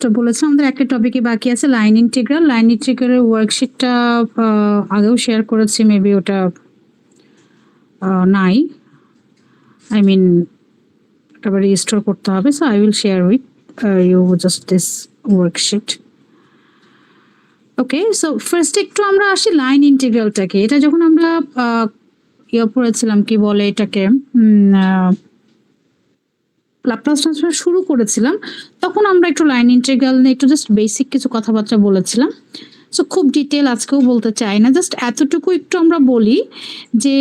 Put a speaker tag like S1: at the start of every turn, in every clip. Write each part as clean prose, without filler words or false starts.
S1: তো বলেছিলাম আমাদের একটা টপিকে বাকি আছে লাইন ইন্টিগ্রাল। লাইন ইন্টিগ্রালের ওয়ার্কশিটটা আগেও শেয়ার করেছি, মেবি ওটা নাই, আই মিন ওটা আবার রিস্টোর করতে হবে। So I will share with you just this worksheet. Okay, so first একটু আমরা আসি লাইন ইন্টিগ্রালটাকে। এটা যখন আমরা পড়েছিলাম কি বলে এটাকে, ল্যাপ্লাস ট্রান্সফর্ম শুরু করেছিলাম, তখন আমরা একটু লাইন ইন্টিগ্রাল নিয়ে একটু জাস্ট বেসিক কিছু কথাবার্তা বলেছিলাম। সো খুব ডিটেল আজকেও বলতে চাই না, জাস্ট এতটুকু একটু আমরা বলি যে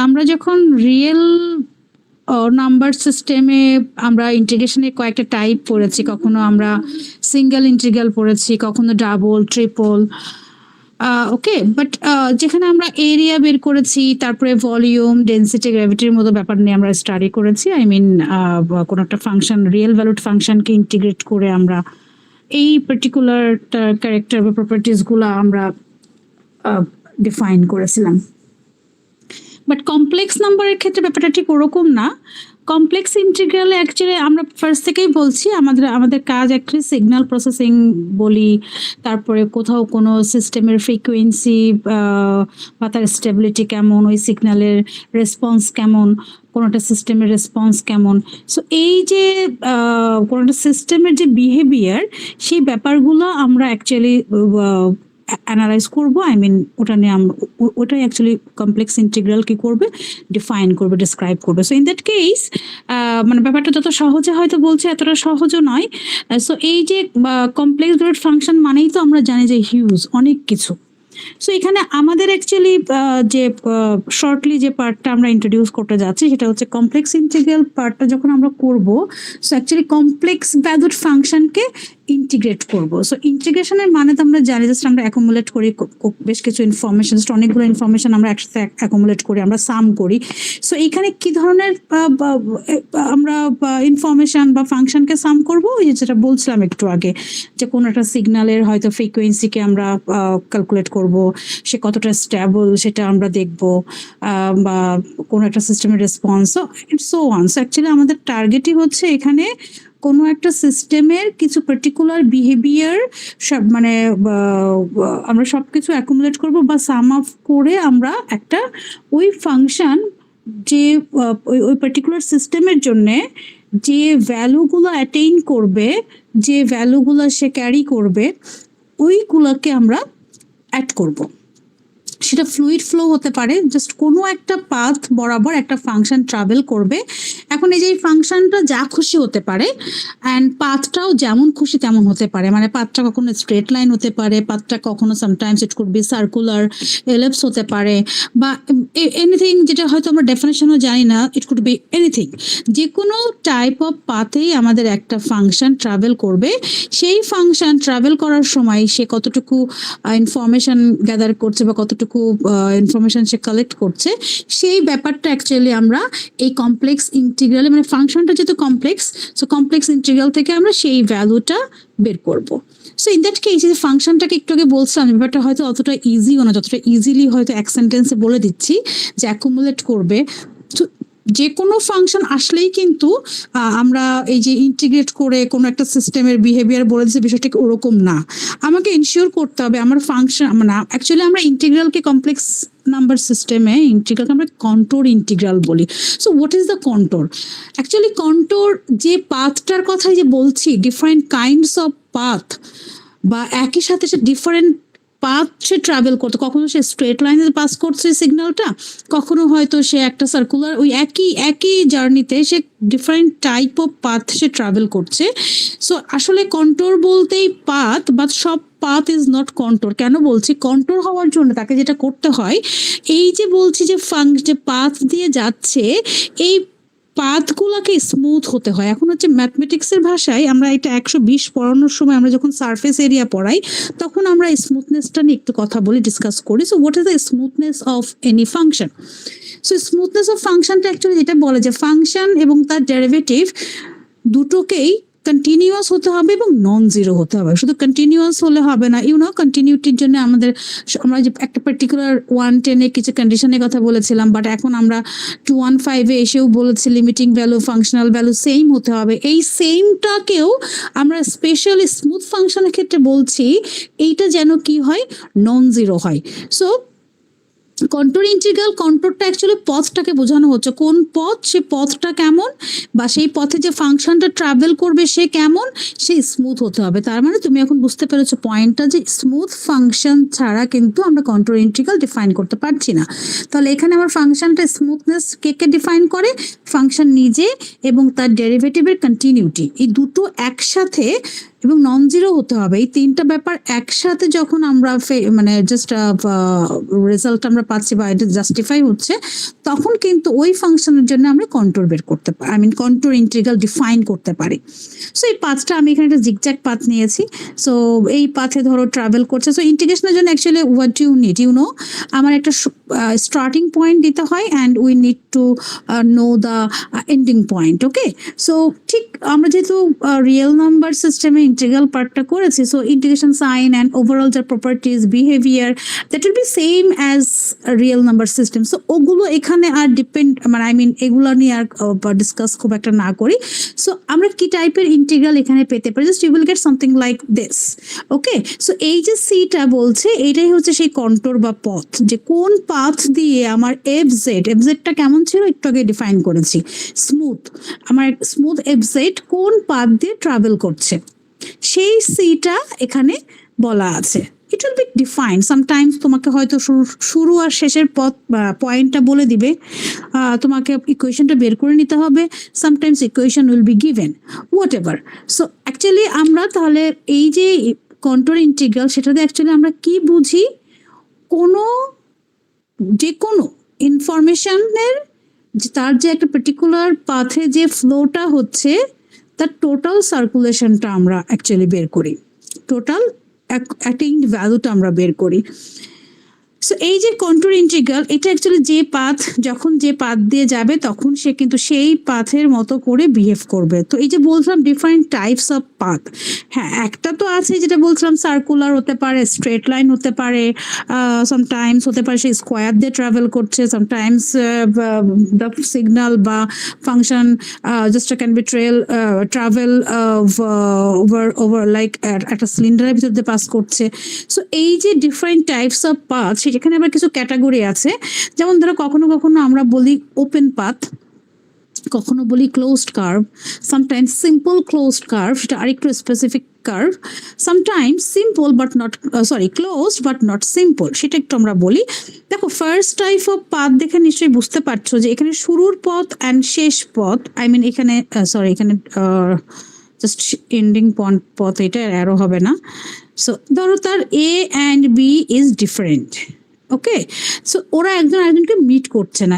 S1: আমরা যখন রিয়েল নাম্বার সিস্টেমে আমরা ইন্টিগ্রেশনের কয়েকটা টাইপ পড়েছি, কখনো আমরা সিঙ্গেল ইন্টিগ্রাল পড়েছি, কখনো ডাবল, ট্রিপল, ওকে। বাট যেখানে আমরা এরিয়া বের করেছি, তারপরে ভলিউম, ডেন্সিটি, গ্র্যাভিটির মতো ব্যাপার নিয়ে আমরা স্টাডি করেছি। আই মিন কোনো একটা ফাংশন, রিয়েল ভ্যালুড ফাংশনকে ইন্টিগ্রেট করে আমরা এই পার্টিকুলার ক্যারেক্টার বা প্রপার্টিসগুলো আমরা ডিফাইন করেছিলাম। বাট কমপ্লেক্স নাম্বারের ক্ষেত্রে ব্যাপারটা ঠিক ওরকম না। কমপ্লেক্স ইন্টিগ্রালে অ্যাকচুয়ালি আমরা ফার্স্ট থেকেই বলছি আমাদের কাজ অ্যাকচুয়ালি সিগন্যাল প্রসেসিং বলি, তারপরে কোথাও কোনো সিস্টেমের ফ্রিকোয়েন্সি বা তার স্টেবিলিটি কেমন, ওই সিগন্যালের রেসপন্স কেমন, কোনোটা সিস্টেমের রেসপন্স কেমন। সো এই যে কোনোটা সিস্টেমের যে বিহেভিয়ার, সেই ব্যাপারগুলো আমরা অ্যাকচুয়ালি অ্যানালাইজ করবো। আই মিন ওটা নিয়ে আমরা ওটাই অ্যাকচুয়ালি কমপ্লেক্স ইন্টিগ্রাল কি করবে, ডিফাইন করবে, ডিসক্রাইব করবে। সো ইন দ্যাট কেস মানে ব্যাপারটা যত সহজে হয়তো বলছে এতটা সহজও নয়। সো এই যে কমপ্লেক্স ভ্যালুড ফাংশন মানেই তো আমরা জানি যে হিউজ অনেক কিছু। সো এখানে আমাদের অ্যাকচুয়ালি যে শর্টলি যে পার্টটা আমরা ইন্ট্রোডিউস করতে যাচ্ছি সেটা হচ্ছে কমপ্লেক্স ইন্টিগ্রাল পার্টটা যখন আমরা করব, সো অ্যাকচুয়ালি কমপ্লেক্স ভ্যালুড ফাংশনকে ইন্টিগ্রেট করব। সো ইন্টিগ্রেশনের মানে তো আমরা জানি, জাস্ট আমরা অ্যাকুমুলেট করি বেশ কিছু ইনফরমেশন, জাস্ট অনেকগুলো ইনফরমেশন আমরা একসাথে অ্যাকুমুলেট করি, আমরা সাম করি। সো এইখানে কি ধরনের আমরা ইনফরমেশন বা ফাংশনকে সাম করব, ওই যেটা বলছিলাম একটু আগে, যে কোনো একটা সিগন্যালের হয়তো ফ্রিকোয়েন্সিকে আমরা ক্যালকুলেট করব, সে কতটা স্টেবল সেটা আমরা দেখব, বা কোনো একটা সিস্টেমের response, so on. So actually আমাদের টার্গেটই হচ্ছে এখানে কোনো একটা সিস্টেমের কিছু পার্টিকুলার বিহেভিয়ার সব মানে আমরা সব কিছু অ্যাকুমুলেট করব বা সাম আপ করে আমরা একটা ওই ফাংশন যে ওই পার্টিকুলার সিস্টেমের জন্যে যে ভ্যালুগুলো অ্যাটেইন করবে, যে ভ্যালুগুলো সে ক্যারি করবে, ওইগুলোকে আমরা অ্যাড করব। সেটা ফ্লুইড ফ্লো হতে পারে, জাস্ট কোনো একটা পাথ বরাবর একটা ফাংশন ট্রাভেল করবে। এখন এই যে ফাংশনটা যা খুশি হতে পারে, অ্যান্ড পাথটাও যেমন খুশি তেমন হতে পারে। মানে পাথটা কখনো স্ট্রেট লাইন হতে পারে, পাথটা কখনো sometimes it could be circular, ellipse হতে পারে, বা এনিথিং যেটা হয়তো আমরা ডেফিনেশনও জানি না, ইট কুড বি এনিথিং। যে কোনো টাইপ অফ পাথেই আমাদের একটা ফাংশন ট্রাভেল করবে। সেই ফাংশন ট্রাভেল করার সময় সে কতটুকু ইনফরমেশন গ্যাদার করছে বা কতটুকু ইনফরমেশন সে কালেক্ট করছে, সেই ব্যাপারটা অ্যাকচুয়ালি আমরা এই কমপ্লেক্স ইন্টিগ্রালে, মানে ফাংশনটা যেহেতু কমপ্লেক্স, সো কমপ্লেক্স ইন্টিগ্রাল থেকে আমরা সেই ভ্যালুটা বের করব। সো ইন দ্যাট কেস যে ফাংশনটাকে একটু আগে বলছিলাম, ব্যাপারটা হয়তো অতটা ইজিও না, যতটা ইজিলি হয়তো এক সেন্টেন্সে বলে দিচ্ছি যে অ্যাকুমুলেট করবে। যে কোনো ফাংশন আসলেই কিন্তু আমরা এই যে ইন্টিগ্রেট করে কোনো একটা সিস্টেমের বিহেভিয়ার বলে দিচ্ছে, বিষয়টা ওরকম না। আমাকে ইনশিওর করতে হবে আমার ফাংশন, মানে অ্যাকচুয়ালি আমরা ইন্টিগ্রালকে কমপ্লেক্স নাম্বার সিস্টেমে ইন্টিগ্রালকে আমরা কন্ট্রোর ইন্টিগ্রাল বলি। So what is the contour? Actually contour যে পাথটার কথাই যে বলছি, ডিফারেন্ট কাইন্ডস অফ পাথ, বা একই সাথে সে ডিফারেন্ট পাথ সে ট্রাভেল করতো, কখনো সে স্ট্রেট লাইনে পাস করছে সিগন্যালটা, কখনো হয়তো সে একটা সার্কুলার, ওই একই জার্নিতে সে ডিফারেন্ট টাইপ অফ পাথ সে ট্রাভেল করছে। সো আসলে কন্ট্রোর বলতেই পাথ, বাট সব পাথ ইজ নট কন্ট্রোর। কেন বলছি? কন্ট্রোর হওয়ার জন্য তাকে যেটা করতে হয়, এই যে বলছি যে যে পাথ দিয়ে যাচ্ছে, এই পাথগুলোকে স্মুথ হতে হয়। এখন হচ্ছে ম্যাথমেটিক্সের ভাষায় আমরা এটা 120 পড়ানোর সময় আমরা যখন সারফেস এরিয়া পড়াই, তখন আমরা স্মুথনেসটা নিয়ে একটু কথা বলি, ডিসকাস করি। So what is the smoothness of any function? So smoothness of ফাংশনটা অ্যাকচুয়ালি যেটা বলে যে ফাংশন এবং তার ডেরিভেটিভ দুটোকেই কন্টিনিউয়াস হতে হবে এবং নন জিরো হতে হবে। শুধু কন্টিনিউয়াস হলে হবে না, কন্টিনিউটির জন্য আমরা যে একটা পার্টিকুলার 110 কিছু কন্ডিশনের কথা বলেছিলাম, বাট এখন আমরা 215 এসেও বলেছি limiting value functional value same হতে হবে। এই সেমটাকেও আমরা স্পেশালি স্মুথ ফাংশনের ক্ষেত্রে বলছি এইটা যেন কি হয়, নন জিরো হয়। সো কন্ট্রোল ইন্টিগ্রাল, কন্ট্রোলটা অ্যাকচুয়ালি পথটাকে বোঝানো হচ্ছে, কোন পথ, সে পথটা কেমন, বা সেই পথে যে ফাংশনটা ট্রাভেল করবে সে কেমন, সে স্মুথ হতে হবে। তার মানে তুমি এখন বুঝতে পেরেছো পয়েন্টটা, যে স্মুথ ফাংশন ছাড়া কিন্তু আমরা কন্ট্রোল ইন্টিগ্রাল ডিফাইন করতে পারছি না। তাহলে এখানে আমার ফাংশনটা স্মুথনেস কে ডিফাইন করে, ফাংশন নিজে এবং তার ডেরিভেটিভের কন্টিনিউটি, এই দুটো একসাথে এবং নন জিরো হতে হবে। এই তিনটা ব্যাপার একসাথে যখন আমরা মানে জাস্ট রেজাল্ট আমরা পাচ্ছি বা এটা জাস্টিফাই হচ্ছে, তখন কিন্তু ওই ফাংশনের জন্য আমরা কন্ট্রোল বের করতে পারি, কন্ট্রোল ইন্টিগ্রাল ডিফাইন করতে পারি। সো এই পাথটা আমি এখানে একটা জিগজ্যাগ পাথ নিয়েছি। সো এই পাথে ধরো ট্রাভেল করছে। সো ইন্টিগ্রেশনের জন্য অ্যাকচুয়ালি হোয়াট ইউ নিড, আমার একটা স্টার্টিং পয়েন্ট দিতে হয় and we need to know the ending point. Okay, so ঠিক আমরা যেহেতু রিয়েল নাম্বার সিস্টেমে ইন্টিগ্রাল পার্টটা করেছি, so integration sign and overall যার properties, behaviour, that will be same as real number system. So ওগুলো এখানে আর ডিপেন্ড, এগুলো নিয়ে আর ডিসকাস খুব একটা না করি। সো আমরা কি টাইপের ইন্টিগ্রাল এখানে পেতে পারি, just you will get something like this. Okay, so এই যে সিটা বলছে, এটাই হচ্ছে সেই কন্ট্রোল বা পথ, যে কোন পাথ দিয়ে আমার এফজেডটা কেমন ছিল একটু আগে ডিফাইন করেছি, স্মুথ, আমার স্মুথ এফজেড কোন পাথ দিয়ে ট্রাভেল করছে, সেই সিটা এখানে বলা আছে। It will be defined sometimes, তোমাকে হয়তো শুরু আর শেষের পয়েন্টটা বলে দিবে, তোমাকে ইকুয়েশনটা বের করে নিতে হবে, sometimes equation will be given, what ever. So actually আমরা তাহলে এই যে কন্ট্রোল ইন্টিগ্রাল, সেটাতে অ্যাকচুয়ালি আমরা কি বুঝি, যে কোনো ইনফরমেশনের তার যে একটা পার্টিকুলার পাথে যে ফ্লোটা হচ্ছে, তার টোটাল সার্কুলেশনটা আমরা অ্যাকচুয়ালি বের করি, টোটাল অ্যাটেইনড ভ্যালুটা আমরা বের করি। সো এই যে কন্ট্রোল ইন্টিগ্রাল, এটা অ্যাকচুয়ালি যে পাথ, যখন যে পাথ দিয়ে যাবে তখন সে কিন্তু সেই পাথের মতো করে বিহেভ করবে। তো এই যে বলছিলাম ডিফারেন্ট টাইপস অফ পাথ, হ্যাঁ একটা তো আছে যেটা বলছিলাম সার্কুলার হতে পারে, স্ট্রেট লাইন হতে পারে, সামটাইমস হতে পারে সে স্কোয়ার দিয়ে ট্রাভেল করছে, সামটাইমস দ্য সিগন্যাল বা function just can be travel over like একটা সিলিন্ডারের ভিতর দিয়ে পাস করছে। সো এই যে ডিফারেন্ট টাইপস অফ পাথ, সেখানে আবার কিছু ক্যাটাগরি আছে, যেমন ধরো কখনো কখনো আমরা বলি ওপেন পাথ, কখনো বলি closed curve, sometimes simple closed curve, সেটা আরেকটু specific curve, sometimes simple but not closed but not simple, সেটা একটু আমরা বলি। দেখো ফার্স্ট টাইপ অফ পাথ দেখে নিশ্চয়ই বুঝতে পারছো যে এখানে শুরুর পথ অ্যান্ড শেষ পথ, এখানে এখানে জাস্ট এন্ডিং পথ, এটা অ্যারো হবে না। সো ধরো তার A and B is different, okay, so ওরা একজন আরেকজনকে মিট করছে না,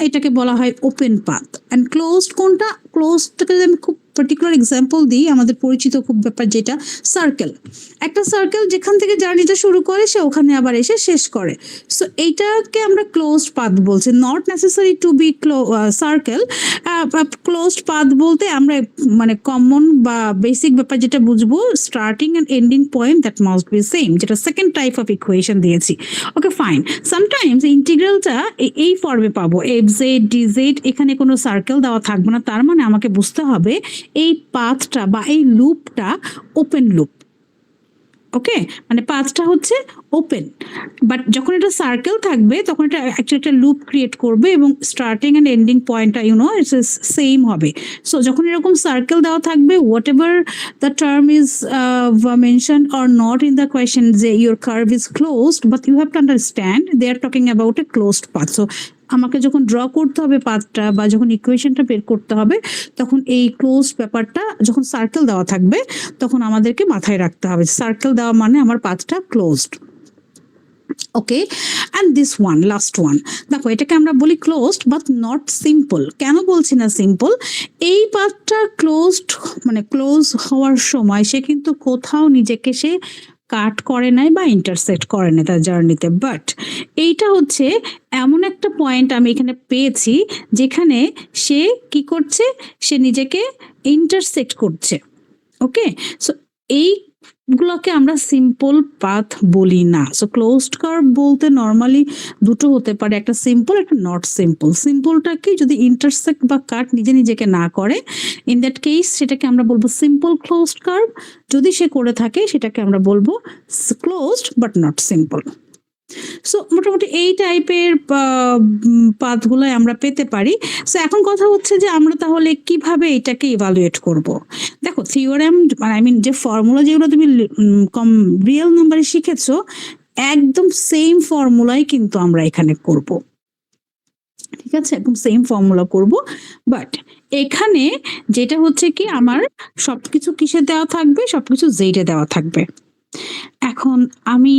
S1: এটাকে বলা হয় ওপেন পাথ। অ্যান্ড ক্লোজড কোনটা, ক্লোজডটাকে আমি খুব পার্টিকুলার এক্সাম্পল দিই, আমাদের পরিচিত খুব ব্যাপার, যেটা সার্কেল, একটা সার্কেল যেখান থেকে জার্নিটা শুরু করে সে ওখানে আবার এসে শেষ করে। সো এইটাকে আমরা ক্লোজড পাথ বলছি, not necessary to be circle. Closed path বলতে আমরা কমন বা বেসিক ব্যাপার যেটা বুঝবো, starting and ending point that must be same, যেটা সেকেন্ড টাইপ অফ ইকুয়েশন দিয়েছি। ওকে ফাইন, সামটাইমস ইন্টিগ্রালটা এই ফর্মে পাবো, এফজেড ডিজেড, এখানে কোনো সার্কেল দেওয়া থাকবে না, তার মানে আমাকে বুঝতে হবে এই পাথটা বা এই লুপটা ওপেন লুপ। ওকে, পাথটা হচ্ছে ওপেন, বাট যখন এটা সার্কেল থাকবে তখন এটা অ্যাকচুয়ালি একটা লুপ ক্রিয়েট করবে এবং স্টার্টিং অ্যান্ড এন্ডিং পয়েন্টটা ইটস সেম হবে। সো যখন এরকম সার্কেল দেওয়া থাকবে, whatever the term is mention or not in the question, যে your curve is closed, but you have to understand they are talking about a closed path. So আমাকে যখন draw করতে হবে পাথটা বা যখন ইকুয়েশনটা বের করতে হবে, তখন এই ক্লোজড ব্যাপারটা যখন সার্কেল দেওয়া থাকবে তখন আমাদেরকে মাথায় রাখতে হবে, সার্কেল দেওয়া মানে আমার পাথটা closed. Okay, and this one, last one, দেখো এটাকে আমরা বলি ক্লোজড বাট নট সিম্পল। কেন বলছি না সিম্পল, এই পাথটা ক্লোজড ক্লোজ হওয়ার সময় সে কিন্তু কোথাও নিজেকে সে কাট করে নাই বা ইন্টারসেক্ট করে নাই তার জার্নিতে, বাট এইটা হচ্ছে এমন একটা পয়েন্ট আমি এখানে পেয়েছি যেখানে সে কি করছে, সে নিজেকে ইন্টারসেক্ট করছে। ওকে, সো এইগুলোকে আমরা সিম্পল পাথ বলি না। সো ক্লোজড কার্ভ বলতে নর্মালি দুটো হতে পারে, একটা সিম্পল একটা নট সিম্পল। সিম্পলটাকে যদি ইন্টারসেক্ট বা কাট নিজে নিজেকে না করে, ইন দ্যাট কেস সেটাকে আমরা বলবো সিম্পল ক্লোজড কার্ভ। যদি সে করে থাকে সেটাকে আমরা বলবো closed but not simple. So মোটামুটি এই টাইপের পাথগুলো আমরা পেতে পারি। সো এখন কথা হচ্ছে যে আমরা তাহলে কিভাবে এটাকে ইভালুয়েট করব। দেখো থিওরেম মানে আই মিন যে ফর্মুলা যেগুলো তুমি রিয়েল নাম্বারে শিখেছো, একদম সেম ফর্মুলাই কিন্তু আমরা এখানে করব। ঠিক আছে, একদম সেম ফর্মুলা করব, বাট এখানে যেটা হচ্ছে কি আমার সবকিছু কিসে দেওয়া থাকবে, সবকিছু জেডে দেওয়া থাকবে। এখন আমি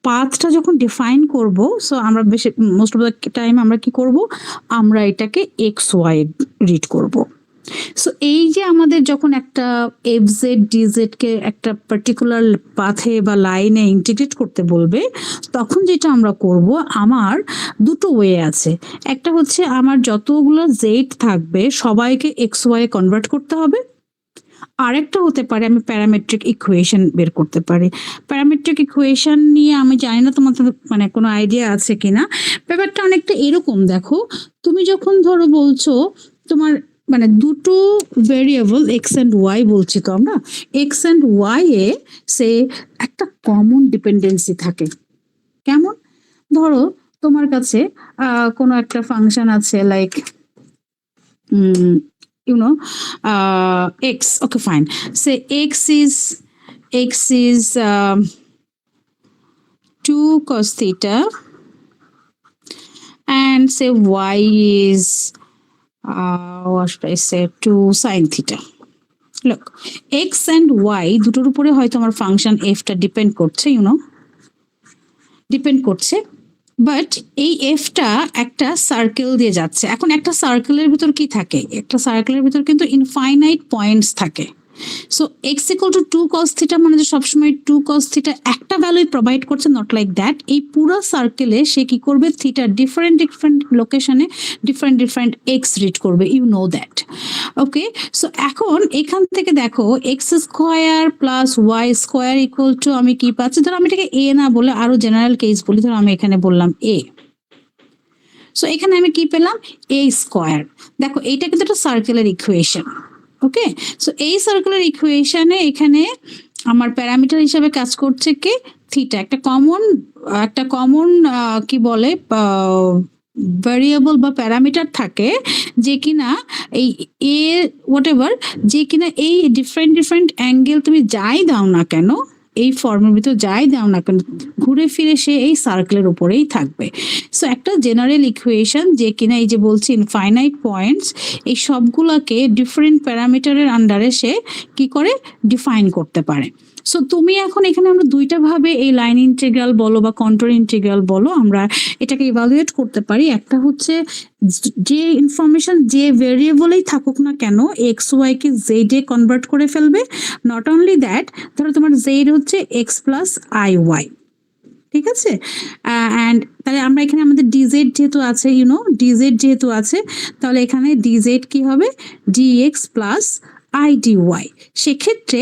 S1: পাথটা যখন ডিফাইন করব, সো আমরা বেশি মোস্ট অফ দ্য টাইম আমরা কি করব, আমরা এটাকে এক্স ওয়াই রিড করব। সো এই যে আমাদের যখন একটা এফ জেড ডিজেড কে একটা পার্টিকুলার পাথে বা লাইনে ইন্টিগ্রেট করতে বলবে, তখন যেটা আমরা করব, আমার দুটো ওয়ে আছে। একটা হচ্ছে আমার যতগুলো জেড থাকবে সবাইকে এক্স ওয়াই কনভার্ট করতে হবে। আরেকটা হতে পারে আমি প্যারামেট্রিক ইকুয়েশন বের করতে পারি। প্যারামেট্রিক ইকুয়েশন নিয়ে আমি জানি না তোমাদের মানে কোনো আইডিয়া আছে কিনা। ব্যাপারটা অনেকটা এরকম, দেখো তুমি যখন ধরো বলছো তোমার মানে দুটো ভেরিয়েবল এক্স অ্যান্ড ওয়াই বলছি তো আমরা, এক্স অ্যান্ড ওয়াই এ সে একটা কমন ডিপেন্ডেন্সি থাকে। কেমন? ধরো তোমার কাছে কোনো একটা ফাংশন আছে like you know x, okay fine, say x is 2 cos theta and say y is what should I say, 2 sin theta. Look, x and y দুটোর উপরে হয়তো আমার ফাংশন f টা ডিপেন্ড করছে, ডিপেন্ড করছে, বাট এই এফটা একটা সার্কেল দিয়ে যাচ্ছে। এখন একটা সার্কেলের ভিতর কি থাকে, একটা সার্কেলের ভিতর কিন্তু ইনফাইনাইট পয়েন্টস থাকে। So x equal to 2 cos theta মানে যে সবসময় 2 cos থিটা একটা ভ্যালুই প্রোভাইড করছে, নট লাইক দ্যাট। এই পুরো সার্কেলে সে কি করবে, থিটা ডিফারেন্ট ডিফারেন্ট লোকেশনে ডিফারেন্ট ডিফারেন্ট এক্স রিড করবে, you know that. Okay, so এখন এখান থেকে দেখো x square plus y square equal to আমি কি পাচ্ছি, ধরো আমি এটাকে এ না বলে আরো জেনারেল কেস বলি, ধরো আমি এখানে বললাম এ। সো এখানে আমি কি পেলাম, এ স্কোয়ার। দেখো এইটা কিন্তু একটা সার্কেলের ইকুয়েশন। ওকে, সো এই সার্কুলার ইকুয়েশনে এখানে আমার প্যারামিটার হিসেবে কাজ করছে কি, থিটা। একটা কমন কি বলে ভ্যারিয়েবল বা প্যারামিটার থাকে যে কিনা এই এ হোয়াট এভার, যে কিনা এই ডিফারেন্ট ডিফারেন্ট অ্যাঙ্গেল তুমি যাই দাও না কেন, এই ফর্মের ভিতর যাই দাও না কেন, ঘুরে ফিরে সে এই সার্কেলের উপরেই থাকবে। সো একটা জেনারেল ইকুয়েশন যে কিনা এই যে বলছি ইনফাইনাইট পয়েন্টস, এই সবগুলোকে ডিফারেন্ট প্যারামিটারের আন্ডারে সে কি করে ডিফাইন করতে পারে। সো তুমি এখন এখানে আমরা দুইটা ভাবে এই লাইন ইন্টিগ্রাল বলো বা কন্ট্রোল ইন্টিগ্রাল বলো, আমরা এটাকে ইভালুয়েট করতে পারি। একটা হচ্ছে যে ইনফরমেশন যে ভেরিয়েবলেই থাকুক না কেন এক্স ওয়াই কে জেড এ কনভার্ট করে ফেলবে। নট অনলি দ্যাট, ধরো তোমার জেড হচ্ছে এক্স প্লাস আই ওয়াই, ঠিক আছে, অ্যান্ড তাহলে আমরা এখানে আমাদের ডিজেড যেহেতু আছে, ডিজেড যেহেতু আছে, তাহলে এখানে ডিজেড কি হবে, ডিএক্স প্লাস আই ডিওয়াই। সেক্ষেত্রে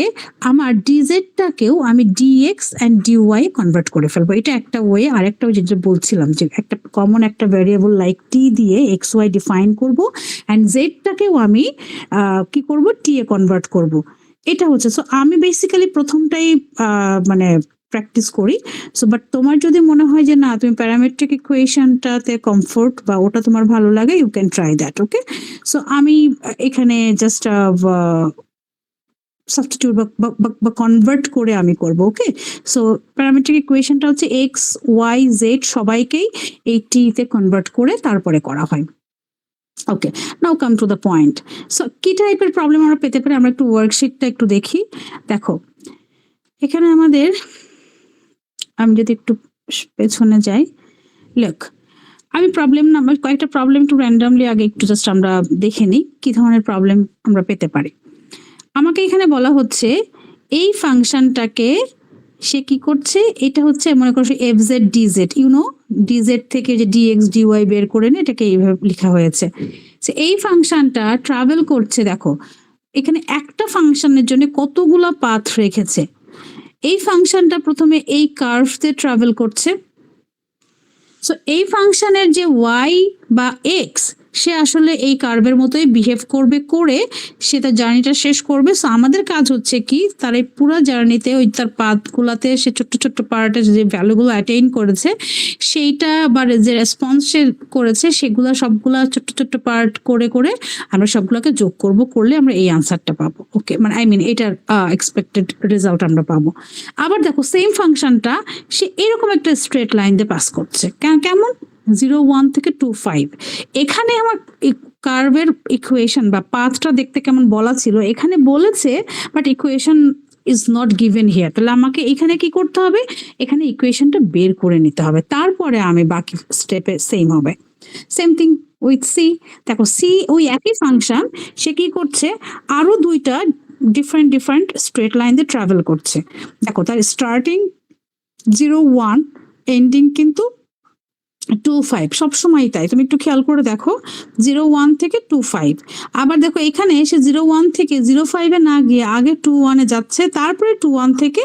S1: আমার ডিজেডটাকেও আমি ডিএক্স অ্যান্ড ডিওয়াই কনভার্ট করে ফেলবো। এটা একটা ওয়ে। আর একটা যেটা বলছিলাম যে একটা কমন একটা ভ্যারিয়েবল লাইক টি দিয়ে এক্স ওয়াই ডিফাইন করব, অ্যান্ড জেডটাকেও আমি কি করব, টি এ কনভার্ট করব। এটা হচ্ছে, সো আমি বেসিক্যালি প্রথমটাই মানে প্র্যাকটিস করি। সো বাট তোমার যদি মনে হয় যে না তুমি প্যারামেট্রিক ইকুয়েশনটাতে কমফোর্ট বা ওটা তোমার ভালো লাগে, you can try that. Okay, so আমি এখানে জাস্ট সাবস্টিটিউট বা কনভার্ট করে আমি করব। ওকে, সো প্যারামেট্রিক ইকুয়েশনটা হচ্ছে এক্স ওয়াই জেড সবাইকেই এই টি তে কনভার্ট করে তারপরে করা হয়। Okay, now come to the point. So কি টাইপের প্রবলেম আমরা পেতে পারি, আমরা একটু ওয়ার্কশিটটা একটু দেখি। দেখো এখানে আমাদের, আমি যদি একটু পেছনে যাই, লুক আমি প্রবলেম না, আমি কয়েকটা প্রবলেম একটু র্যান্ডামলি আগে একটু জাস্ট আমরা দেখে নিই কি ধরনের প্রবলেম আমরা পেতে পারি। আমাকে এখানে বলা হচ্ছে এই ফাংশনটাকে সে কি করছে, এটা হচ্ছে মনে করো এফ জেড ডিজেড, ডিজেড থেকে যে ডিএক্স ডিওয়াই বের করে নে, এটাকে এইভাবে লেখা হয়েছে। এই ফাংশনটা ট্রাভেল করছে, দেখো এখানে একটা ফাংশনের জন্য কতগুলা পাথ রেখেছে। এই ফাংশনটা প্রথমে এই কার্ভ দিয়ে ট্রাভেল করছে। সো এই ফাংশনের যে ওয়াই বা এক্স সে আসলে এই কার্ভের মতোই বিহেভ করবে, করে সে তার জার্নিটা শেষ করবে। সো আমাদের কাজ হচ্ছে কি, তার এই পুরো জার্নিতে ওই তার পাথগুলাতে সে ছোট্ট ছোট্ট পার্টে যে ভ্যালুগুলো অ্যাটেইন করেছে সেইটা বা যে রেসপন্স সে করেছে সেগুলা সবগুলা ছোট্ট ছোট্ট পার্ট করে করে আমরা সবগুলোকে যোগ করব, করলে আমরা এই আনসারটা পাবো। ওকে, মানে আই মিন এটার এক্সপেক্টেড রেজাল্ট আমরা পাবো। আবার দেখো সেম ফাংশনটা সে এরকম একটা স্ট্রেট লাইন দিয়ে পাস করছে। কেমন? 0 1 থেকে 2 5। এখানে আমার কার্ভের ইকুয়েশন বা পাথটা দেখতে কেমন বলা ছিল, এখানে বলেছে but equation is not given here. তাহলে আমাকে এখানে কি করতে হবে, এখানে ইকুয়েশনটা বের করে নিতে হবে, তারপরে আমি বাকি স্টেপে সেম হবে। Same thing with c. দেখো সি ওই একই ফাংশন, সে কি করছে, আরো দুইটা ডিফারেন্ট ডিফারেন্ট স্ট্রেট লাইন দিয়ে ট্রাভেল করছে। দেখো তার স্টার্টিং 0 1, এন্ডিং কিন্তু 2 5, সবসময় তাই, তুমি একটু খেয়াল করে দেখো 0 1 থেকে 2 5। আবার দেখো এখানে এসে 0 1 থেকে 0 5 এ না গিয়ে আগে 2 1 এ যাচ্ছে, তারপরে 2 1 থেকে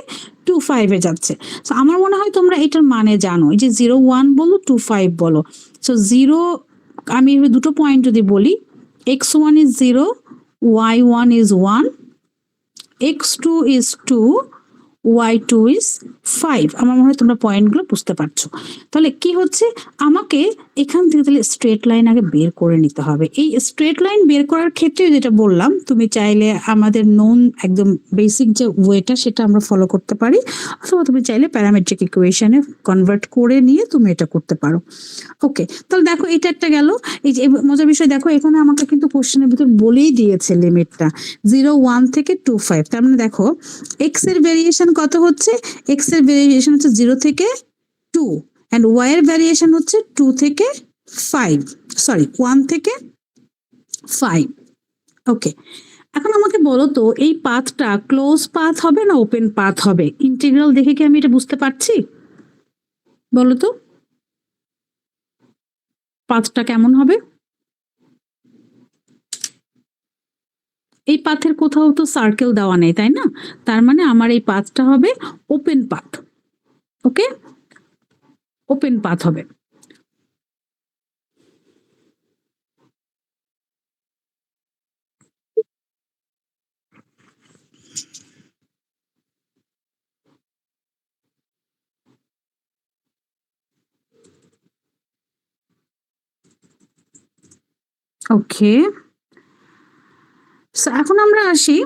S1: 2 5 এ যাচ্ছে। সো আমার মনে হয় তোমরা এটার মানে জানো, এই যে 0 1 বলো 2 5 বলো। সো 0, আমি দুটো পয়েন্ট যদি বলি, x1 is 0, y1 is 1, x2 is 2, y2 is 5। আমার মনে হয় তোমরা পয়েন্টগুলো বুঝতে পারছো। তাহলে কি হচ্ছে, আমাকে এখান থেকে তাহলে স্ট্রেট লাইন আগে বের করে নিতে হবে। এই স্ট্রেট লাইন বের করার ক্ষেত্রে যেটা বললাম, তুমি চাইলে আমাদের নোন একদম বেসিক যে ওয়েটা সেটা আমরা ফলো করতে পারি, অথবা তুমি চাইলে প্যারামেট্রিক ইকুয়েশনে কনভার্ট করে নিয়ে তুমি এটা করতে পারো। ওকে, তাহলে দেখো এটা একটা গেল। এই যে মজার বিষয় দেখো, এখানে আমাকে কিন্তু কোশ্চেনের ভিতর বলেই দিয়েছে লিমিটটা 0 1 থেকে 2 5। তার মানে দেখো এক্স এর ভেরিয়েশন কত হচ্ছে, এক্স এর ভেরিয়েশন হচ্ছে 0 থেকে 2, এন্ড ওয়াই এর ভেরিয়েশন হচ্ছে 2 থেকে 5, সরি 1 থেকে 5। ওকে, এখন আমাকে বলো তো এই পাথটা ক্লোজ পাথ হবে না ওপেন পাথ হবে? ইন্টিগ্রাল দেখে কি আমি এটা বুঝতে পারছি? বলো তো পাথটা কেমন হবে? এই পাথের কোথাও তো সার্কেল দেওয়া নেই, তাই না? তার মানে আমার এই পাথটা হবে ওপেন পাথ। ওকে, ওপেন পাথ হবে। ওকে, সো এখন আমরা আসি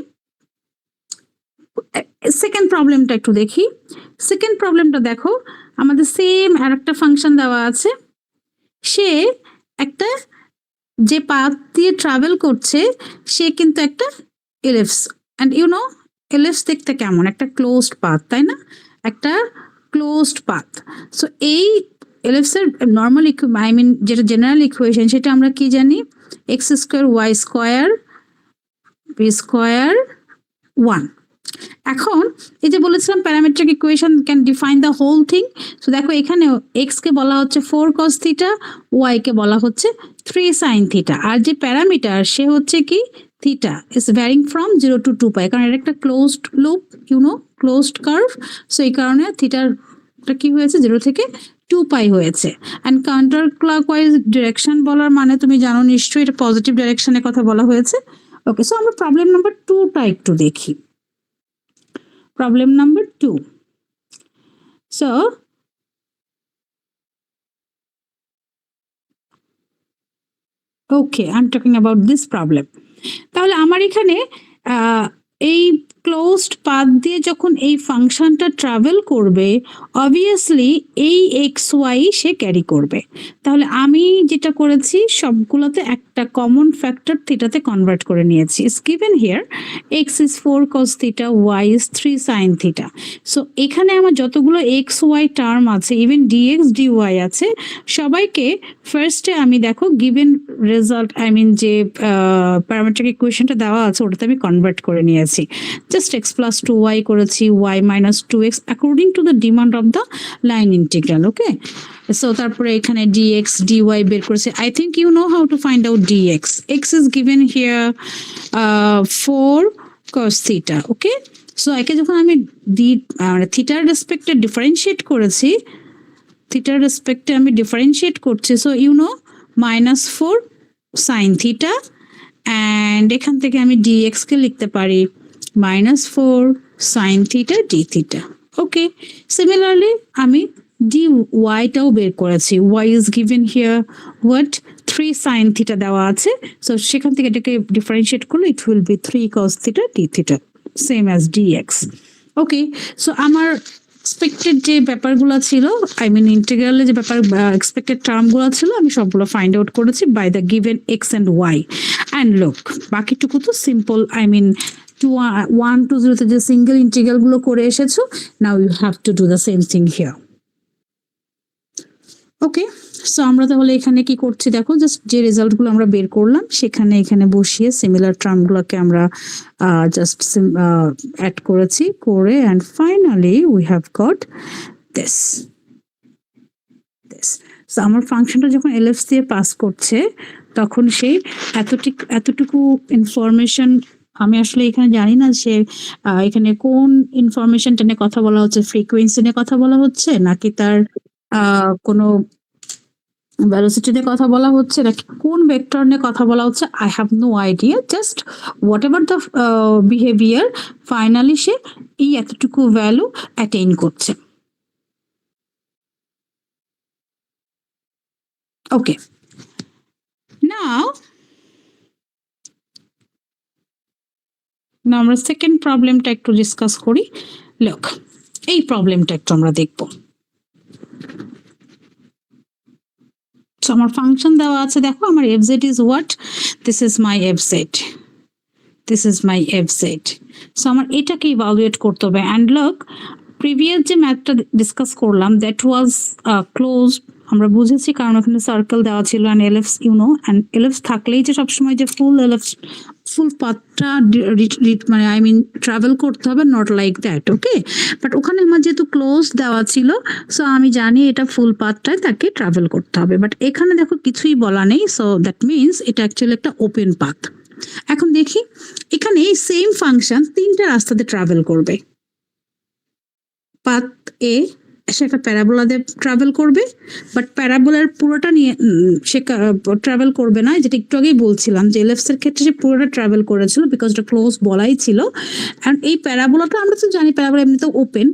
S1: সেকেন্ড প্রবলেমটা একটু দেখি। সেকেন্ড প্রবলেমটা দেখো, আমাদের সেম আরেকটা ফাংশন দেওয়া আছে, সে একটা যে পাথ দিয়ে ট্রাভেল করছে সে কিন্তু একটা ellipse, and you know ellipse দেখতে কেমন, একটা ক্লোজড পাথ, তাই না? একটা ক্লোজড পাথ। সো এই এলিপসের নর্মাল আই মিন যেটা জেনারেল ইকুয়েশন সেটা আমরা কি জানি, x square y square b square 1। এখন এই যে বলেছিলাম parametric equation can define the whole thing. So দেখো এখানে এক্স কে বলা হচ্ছে 4 cos থিটা, ওয়াই কে বলা হচ্ছে 3 sin থিটা, আর যে প্যারামিটার সে হচ্ছে কি theta is varying from 0 to 2 pi, কারণ এটা একটা closed loop, you know closed curve. So এই কারণে থিটাটা কি হয়েছে 0 থেকে 2 পাই হয়েছে। অ্যান্ড কাউন্টার ক্লকওয়াইজ ডিরেকশন বলার মানে তুমি জানো নিশ্চয়ই, এটা পজিটিভ ডিরেকশনের কথা বলা হয়েছে। ওকে, সো আমরা প্রবলেম নাম্বার 2টা একটু দেখি। Problem number 2. So, okay, I'm talking about this problem. তাহলে আমার এখানে এই ক্লোজড পাথ দিয়ে যখন এই ফাংশনটা ট্রাভেল করবে, অবভিয়াসলি এই এক্স ওয়াই সে ক্যারি করবে। তাহলে আমি যেটা করেছি সবগুলোতে একটা কমন ফ্যাক্টর থিটাতে কনভার্ট করে নিয়েছি। Is given here x is 4 cos theta, y is 3 sin theta. So এখানে আমার যতগুলো এক্স ওয়াই টার্ম আছে, ইভেন ডিএক্স ডিওয়াই আছে, সবাইকে ফার্স্টে আমি দেখো গিভেন রেজাল্ট আই মিন যে প্যারামেট্রিক ইকুয়েশনটা দেওয়া আছে ওটাতে আমি কনভার্ট করে নিয়েছি। জাস্ট এক্স প্লাস 2y করেছি, y minus 2x according to the demand of the line integral. Okay, so তারপরে এখানে dx dy বের করেছে। I think you know how to find out dx. x is given here 4 cos theta. ওকে, সো একে যখন আমি থিটার রেসপেক্টে ডিফারেন্সিয়েট করেছি, থিটার রেসপেক্টে আমি ডিফারেন্সিয়েট করছি, so you know -4 sin theta, and এখান থেকে আমি dx কে লিখতে পারি -4 sin theta d theta. ওকে, সিমিলারলি আমি dy টাও বের করেছি। y is given here what 3 sin theta দেওয়া আছে, সো সেখান থেকে এটাকে ডিফারেন্সিয়েট করলে it will be 3 cos theta d theta, same as dx. Okay, so আমার এক্সপেক্টেড যে ব্যাপারগুলো ছিল, আই মিন ইন্টিগ্রালে যে ব্যাপার এক্সপেক্টেড টার্মগুলো ছিল, আমি সবগুলো ফাইন্ড আউট করেছি by the given x and y. And look, বাকিটুকু তো সিম্পল, আই মিন 1 to 0 তে যে সিঙ্গেল ইন্টিগ্রাল গুলো করে এসেছো, now you have to do the same thing here. Okay, so আমরা তাহলে এখানে কি করছি দেখো, জাস্ট যে রেজাল্ট গুলো আমরা বের করলাম সেখানে এখানে বসিয়ে সিমিলার টার্মগুলোকে আমরা জাস্ট অ্যাড করেছি, করে and finally we have got this. So আমার ফাংশনটা যখন এলএফস দিয়ে পাস করছে তখন সেই এতটুকু ইনফরমেশন, আমি আসলে এখানে জানি না যে এখানে কোন ইনফরমেশনটা নিয়ে কথা বলা হচ্ছে, ফ্রিকোয়েন্সি নিয়ে কথা বলা হচ্ছে নাকি তার কোনো ভেলোসিটি নিয়ে কথা বলা হচ্ছে নাকি কোন ভেক্টর নিয়ে কথা বলা হচ্ছে, I have no idea. Just whatever the behaviour, finally সে এই এতটুকু ভ্যালু অ্যাটেইন করছে। ওকে, নাও আমরা সেকেন্ড প্রবলেমটা একটু ডিসকাস করি। লুক, এই প্রবলেমটা একটু আমরা দেখব। সো আমার ফাংশন দেওয়া আছে, দেখো আমার fz is what, this is my fz, this is my fz। So আমার এটাকে ইভালুয়েট করতে হবে। অ্যান্ড লুক, প্রিভিয়াস যে ম্যাথটা ডিসকাস করলাম দ্যাট ওয়াজ ক্লোজ, আমরা বুঝেছি কারণ ওখানে সার্কেল দেওয়া ছিল অ্যান্ড এলএফস ইউনো, অ্যান্ড এলএফস থাকলেই যে সবসময় যে ফুল পাথটা মানে আই মিন ট্রাভেল করতে হবে, not like that. Okay, but ওখানে আমার যেহেতু ক্লোজ দেওয়া ছিল, সো আমি জানি এটা ফুল পাথটায় তাকে ট্রাভেল করতে হবে, বাট এখানে দেখো কিছুই বলা নেই, সো দ্যাট মিনস এটা অ্যাকচুয়ালি একটা ওপেন পাথ। এখন দেখি এখানে এই সেম ফাংশন তিনটা রাস্তাতে ট্রাভেল করবে। পাথ এ সে একটা প্যারাবোলা দিয়ে ট্রাভেল করবে, বাট প্যারাবোলার পুরোটা নিয়ে সে ট্রাভেল করবে না, যেটা একটু আগেই বলছিলাম যে এলএফস এর ক্ষেত্রে সে পুরোটা ট্রাভেল করেছিল বিকজ এটা ক্লোজ বলাই ছিল। অ্যান্ড এই প্যারাবোলাটা আমরা তো জানি প্যারাবোলা এমনিতেও ওপেন,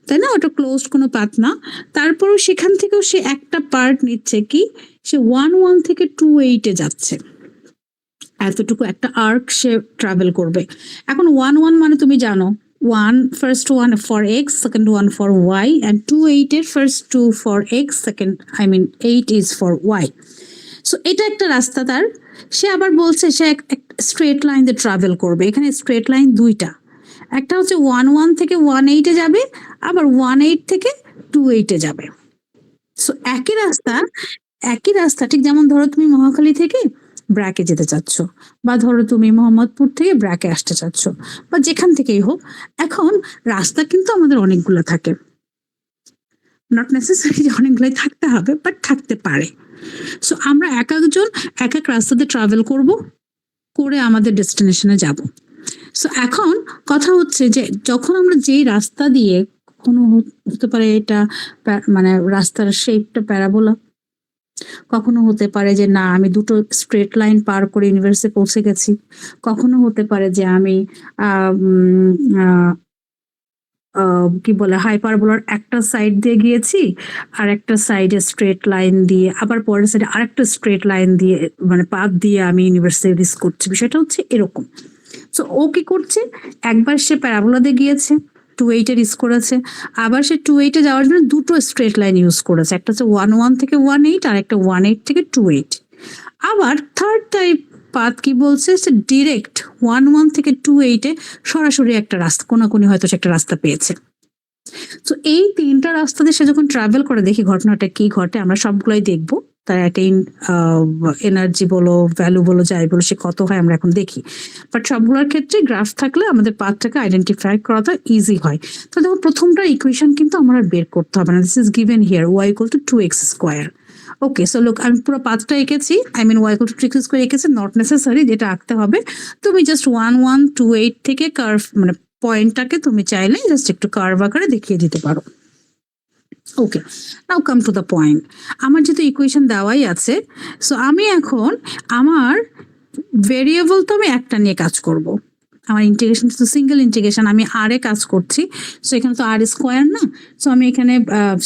S1: তাই না, ওটা ক্লোজ কোনো পাথ না। তারপরেও সেখান থেকেও সে একটা পার্ট নিচ্ছে, কি সে 1 থেকে 2 যাচ্ছে, এতটুকু একটা আর্ক সে ট্রাভেল করবে। এখন 1 মানে তুমি জানো, first one for x, second one for y, and 2 এর first 2 for x, second I mean 8 is for y. So এটা একটা রাস্তা তার। সে আবার বলছে সে স্ট্রেট লাইন দিয়ে ট্রাভেল করবে। এখানে স্ট্রেট লাইন দুইটা, একটা হচ্ছে 1 থেকে 1 যাবে, আবার 1 থেকে 2 যাবে। সো একই রাস্তা ঠিক যেমন ধরো তুমি মহাখালী থেকে ব্র্যাকে যেতে চাচ্ছ, বা ধরো তুমি মোহাম্মদপুর থেকে ব্র্যাকে আসতে চাচ্ছ, বা যেখান থেকেই হোক, এখন রাস্তা কিন্তু আমাদের অনেকগুলো থাকে, নট নেসেসারি যে অনেকগুলোই থাকতে হবে, বাট থাকতে পারে। সো আমরা এক এক রাস্তাতে ট্রাভেল করে আমাদের ডেস্টিনেশনে যাব। সো এখন কথা হচ্ছে যে যখন আমরা যেই রাস্তা দিয়ে, কোনো হতে পারে এটা মানে রাস্তার শেপটা প্যারাবোলা, কখনো হতে পারে যে না আমি দুটো স্ট্রেট লাইন পার করে ইউনিভার্সে পৌঁছে গেছি, কখনো হতে পারে যে আমি কি বলে হাইপারবোলার একটা সাইড দিয়ে গিয়েছি, আর একটা সাইডে স্ট্রেট লাইন দিয়ে, আবার পরের সাইডে আরেকটা স্ট্রেট লাইন দিয়ে, মানে পাথ দিয়ে আমি ইউনিভার্সে রিচ করছি। বিষয়টা হচ্ছে এরকম। সো ও কি করছে, একবার সে প্যারাবোলা দিয়ে গিয়েছে, 2 রিচ করেছে, আবার সে 2 যাওয়ার জন্য দুটো স্ট্রেট লাইন ইউজ করেছে, একটা হচ্ছে 1 থেকে 1 আর একটা 1 থেকে 2 আবার থার্ড টাইপ পাথ কি বলছে, সে ডিরেক্ট 1 থেকে 2 সরাসরি একটা রাস্তা, কোনাকুনি হয়তো সে একটা রাস্তা পেয়েছে। তো এই তিনটা রাস্তাতে সে যখন ট্রাভেল করে, দেখি ঘটনাটা কি ঘটে, আমরা সবগুলোই দেখবো। তার অ্যাটেইন এনার্জি বলো, ভ্যালু বলো, যাই বলো, সে কত হয় আমরা এখন দেখি। বাট সবগুলোর ক্ষেত্রে গ্রাফ থাকলে আমাদের পাথটাকে আইডেন্টিফাই করাটা ইজি হয়। তো দেখো প্রথমটা ইকুয়েশন কিন্তু আমার আর বের করতে হবে না, this is given here y equal to 2x square. Okay, so look আমি পুরো পাথটা এঁকেছি, I mean y equal to 3x square এঁকেছি, নট নেসেসারি যেটা আঁকতে হবে। তুমি জাস্ট 1128 থেকে কার্ভ মানে পয়েন্টটাকে তুমি চাইলে জাস্ট একটু কার্ভ আকারে দেখিয়ে দিতে পারো। ওকে, now come to the point. আমার যেহেতু ইকুয়েশন দেওয়াই আছে, সো আমি এখন আমার ভেরিয়েবল তো আমি একটা নিয়ে কাজ করব। আমার ইন্টিগ্রেশন তো সিঙ্গেল ইন্টিগ্রেশন, আমি আর এ কাজ করছি। সো এখানে তো আর স্কোয়ার না, সো আমি এখানে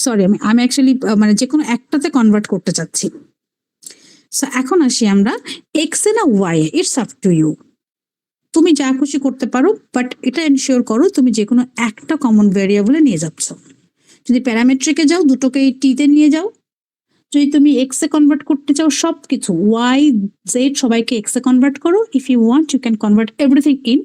S1: সরি আমি অ্যাকচুয়ালি মানে যে কোনো একটাতে কনভার্ট করতে চাচ্ছি। সো এখন আসি আমরা এক্স এ না ওয়াই এ, ইটস আপ টু ইউ, তুমি যা খুশি করতে পারো, বাট এটা এনশিওর করো তুমি যে কোনো একটা কমন ভেরিয়েবলে নিয়ে যাচ্ছ। যদি প্যারামেট্রিকে যাও দুটোকে টিতে নিয়ে যাও, যদি তুমি এক্স এ কনভার্ট করতে চাও সবকিছু ওয়াই জেড সবাইকে এক্স এ কনভার্ট করো, if you want you can convert everything in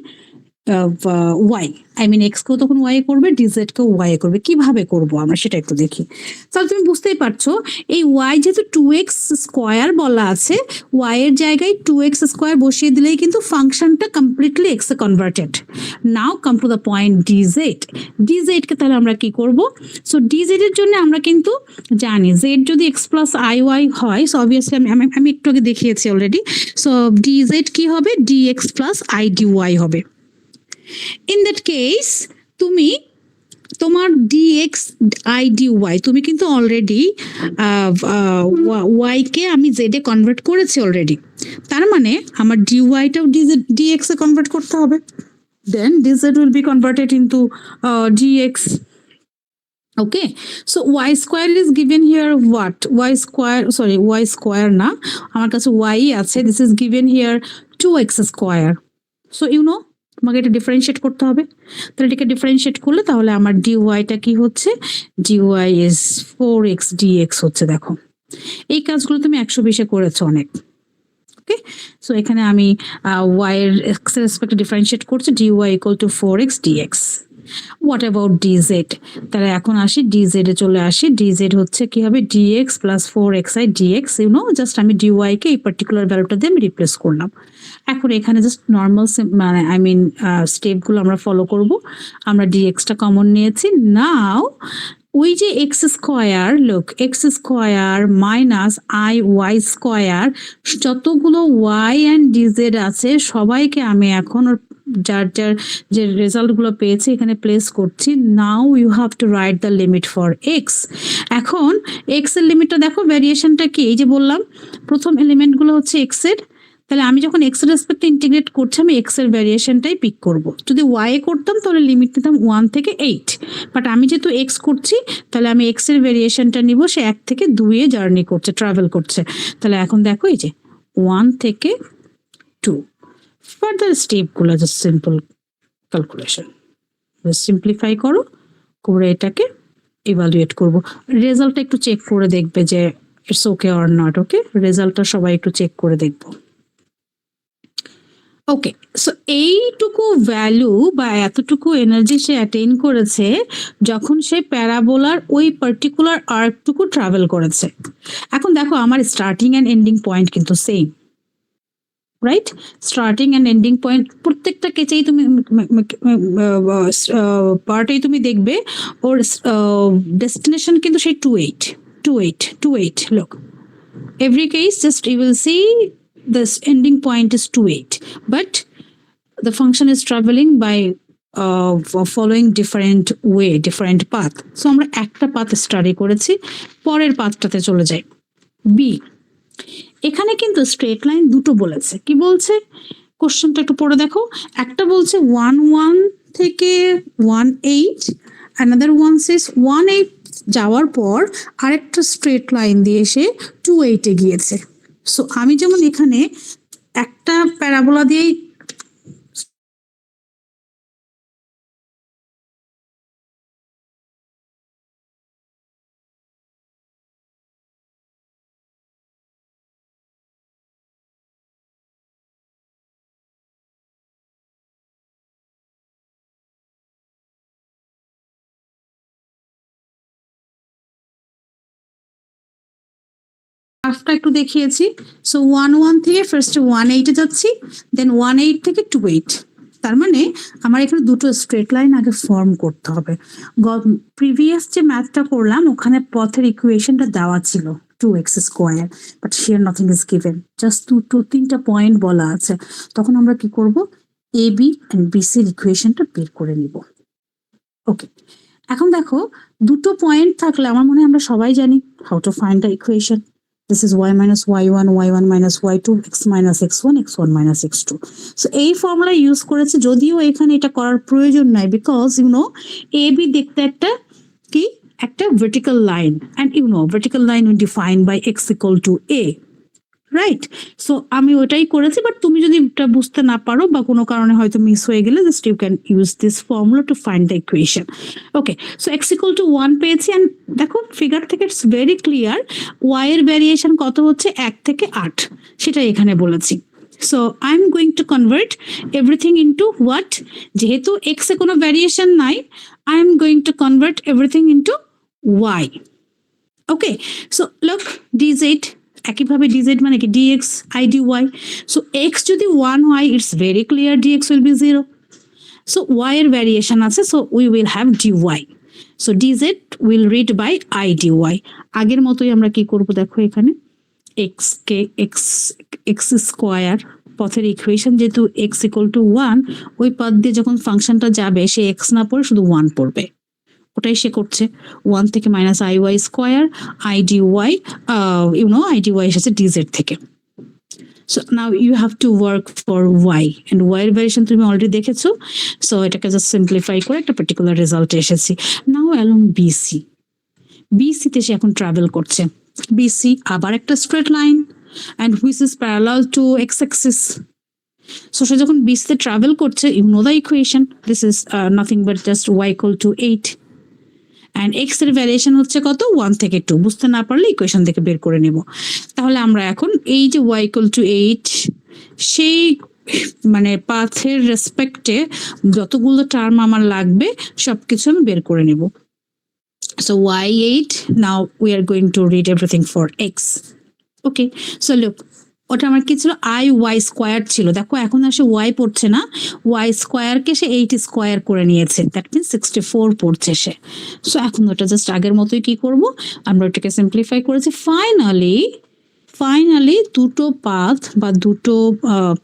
S1: y, I mean x কেও তখন ওয়াই করবে, ডিজেড কেও ওয়াই করবে। কিভাবে করব আমরা সেটা একটু দেখি। তাহলে তুমি বুঝতেই পারছো এই ওয়াই যেহেতু 2x স্কোয়ার বলা আছে, ওয়াই এর জায়গায় 2x স্কোয়ার বসিয়ে দিলেই কিন্তু ফাংশনটা কমপ্লিটলি এক্স এ converted. Now come to the point d z. ডিজেডকে তাহলে আমরা কি করব? সো ডিজেড এর জন্য আমরা কিন্তু জানি জেড যদি এক্স প্লাস আই ওয়াই হয়, সো অবভিয়াসলি আমি একটু আগে দেখিয়েছি অলরেডি। সো ডিজেড কি হবে? Dx plus i d y হবে। ইন দ্যাট কেস তুমি তোমার ডিএক্স আই ডি ওয়াই তুমি কিন্তু অলরেডি ওয়াই কে আমি জেড এ কনভার্ট করেছি অলরেডি, তার মানে আমার ডি ওয়াইটাও ডিএক্স এ কনভার্ট করতে হবে, then d z will be converted into d x. Okay, so y square is given here what? Y square, sorry, y square না, আমার কাছে y আছে, this is given here 2x square. So you know তোমাকে এটা differentiate করতে হবে। তাহলে এটাকে ডিফারেন্সিয়েট করলে তাহলে আমার ডিওয়াইটা কি হচ্ছে? ডিওয়াই ইজ 4x dx হচ্ছে। দেখো এই কাজগুলো তুমি 120-এ করেছো অনেক। ওকে, সো এখানে আমি y এর x এর রেসপেক্টে ডিফারেন্সিয়েট করছি, dy equal to 4x dx। What about dz? তাহলে এখন আসি ডিজেড এ চলে আসি। ডিজেড হচ্ছে কি হবে? Dx plus 4xi dx, you know, just আমি ডিওয়াই কে এই পার্টিকুলার ভ্যালুটা দিয়ে আমি রিপ্লেস করলাম। এখন এখানে জাস্ট নর্মাল মানে আই মিন স্টেপগুলো আমরা ফলো করব। আমরা ডিএক্সটা কমন নিয়েছি। নাও ওই যে x square, look x square minus i y square, যতগুলো ওয়াই অ্যান্ড ডিজেড আছে সবাইকে আমি এখন যার যার যে রেজাল্টগুলো পেয়েছি এখানে প্লেস করছি। Now you have to write the limit for x. এখন এক্স এর লিমিটটা দেখো, ভ্যারিয়েশনটা কি? এই যে বললাম প্রথম এলিমেন্টগুলো হচ্ছে এক্স এর, তাহলে আমি যখন এক্স এর রেসপেক্টে ইন্টিগ্রেট করছি আমি এক্স এর ভ্যারিয়েশনটাই পিক করব। যদি ওয়াই এ করতাম তাহলে লিমিট নিতাম 1 থেকে 8, বাট আমি যেহেতু এক্স করছি তাহলে আমি এক্স এর ভ্যারিয়েশনটা নিব, সে 1 থেকে 2 এ জার্নি করছে, ট্রাভেল করছে। তাহলে এখন দেখো এই যে 1 থেকে 2, ফার্দার স্টেপগুলো জাস্ট সিম্পল ক্যালকুলেশন, সিম্পলিফাই করো, করে এটাকে ইভালুয়েট করব। রেজাল্টটা একটু চেক করে দেখবে যে ইটস ওকে অর নট। ওকে, রেজাল্টটা সবাই একটু চেক করে দেখবো। ওকে, সো এইটুকু ভ্যালু বা এতটুকু এনার্জি সে অ্যাটেইন করেছে যখন সে প্যারাবোলার ওই পার্টিকুলার আর্কটুকু ট্রাভেল করেছে। এখন দেখো আমার স্টার্টিং অ্যান্ড এন্ডিং পয়েন্ট কিন্তু same, right? Starting and ending point প্রত্যেকটা কেচেই তুমি পার্টেই তুমি দেখবে ওর ডেস্টিনেশন কিন্তু সেই 28 লোক। Every case just you will see this ending point is 28, but the function is traveling by following different way, different path. So আমরা একটা পাথ স্টাডি করেছি, পরের পাথটাতে চলে যাই। বি, এখানে কিন্তু স্ট্রেট লাইন দুটো বলেছে। কি বলছে কোশ্চেনটা একটু পড়ে দেখো। একটা বলছে 1 থেকে 18, another one says 18 যাওয়ার পর আরেকটা স্ট্রেট লাইন দিয়ে এসে 28 এ গিয়েছে। সো আমি যেমন এখানে একটা প্যারাবোলা দিয়েই গ্রাফটা একটু দেখিয়েছি। সো 1 থেকে ফার্স্টে 1 যাচ্ছি, দেন 1 থেকে 2 তার মানে আমার এখানে দুটো স্ট্রেট লাইন আগে ফর্ম করতে হবে। প্রিভিয়াস যে ম্যাথটা করলাম ওখানে পথের ইকুয়েশনটা দেওয়া ছিল 2x square, but here nothing is given, just দুটো তিনটা পয়েন্ট বলা আছে। তখন আমরা কি করব, এ বি অ্যান্ড বিসির ইকুয়েশনটা বের করে নিব। ওকে, এখন দেখো দুটো পয়েন্ট থাকলে আমার মনে হয় আমরা সবাই জানি how to find the equation. This is y minus y1, y1 minus y2, x minus x1, x1 minus x2. So এই ফর্মুলা ইউজ করেছে, যদিও এখানে এটা করার প্রয়োজন নাই, বিকজ এ বি দেখতে একটা vertical line, and vertical line when defined by x equal to a, right? So আমি ওটাই করেছি, বাট তুমি যদি এটা বুঝতে না পারো বা কোনো কারণে হয়তো মিস হয়ে গেলে, just you can use this formula to find the equation. Okay, so x equal to 1 পেয়েছি, অ্যান্ড দেখো ফিগার থেকে ইটস ভেরি ক্লিয়ার y এর ভ্যারিয়েশন কত হচ্ছে 1 থেকে 8, সেটাই এখানে বলেছি। So I am going to convert everything into what, যেহেতু x এ কোনো ভ্যারিয়েশন নাই, I am going to convert everything into y। Okay, so look dz, একইভাবে dz মানে কি dx I dy, so x যদি 1 হয় it's very clear dx will be 0, so y এর ভ্যারিয়েশন আছে, so we will have dy, so dz will read by I dy। আগের মতোই আমরা কি করব, দেখো এখানে x কে x স্কোয়ার, পথের ইকুয়েশন যেহেতু x ইকুয়াল টু 1, ওই পথ দিয়ে যখন ফাংশনটা যাবে সে x না পড়ে শুধু 1 পড়বে, ওটাই সে করছে। 1 থেকে minus i y square, i d y, i d y এসেছে ডিজেড থেকে। So now you have to work for y, and y এর ভ্যারিয়েশন তুমি অলরেডি দেখেছো, সো এটাকে জাস্ট সিম্পলিফাই করে একটা পার্টিকুলার রেজাল্ট এসেছি। নাও অ্যালং বিসি, বিসিতে সে এখন ট্রাভেল করছে। বিসি আবার একটা straight line, and which is parallel to x axis. So সে যখন বিসিতে ট্রাভেল করছে, you know the equation, this is nothing but just y equal to 8, and x এর ভ্যারিয়েশন হচ্ছে কত 1 থেকে 2, বুঝতে না পারলে ইকুয়েশন থেকে বের করে নেব। তাহলে আমরা এখন এই যে y ইকুয়াল টু 8, সেই মানে পাথের রেসপেক্টে যতগুলো টার্ম আমার লাগবে সবকিছু আমি বের করে নেব। So y8, now we are going to read everything for x। Okay, so look, ওটা আমার কি ছিল, আই ওয়াই স্কোয়ার ছিল, দেখো এখন আর সে ওয়াই পড়ছে না, ওয়াই স্কোয়ারকে সে 8 স্কোয়ার করে নিয়েছে, দ্যাট মিনস 64 পড়ছে সে। সো এখন ওটা জাস্ট আগের মতোই কি করব, আমরা ওটাকে সিম্পলিফাই করেছি। ফাইনালি দুটো পাথ বা দুটো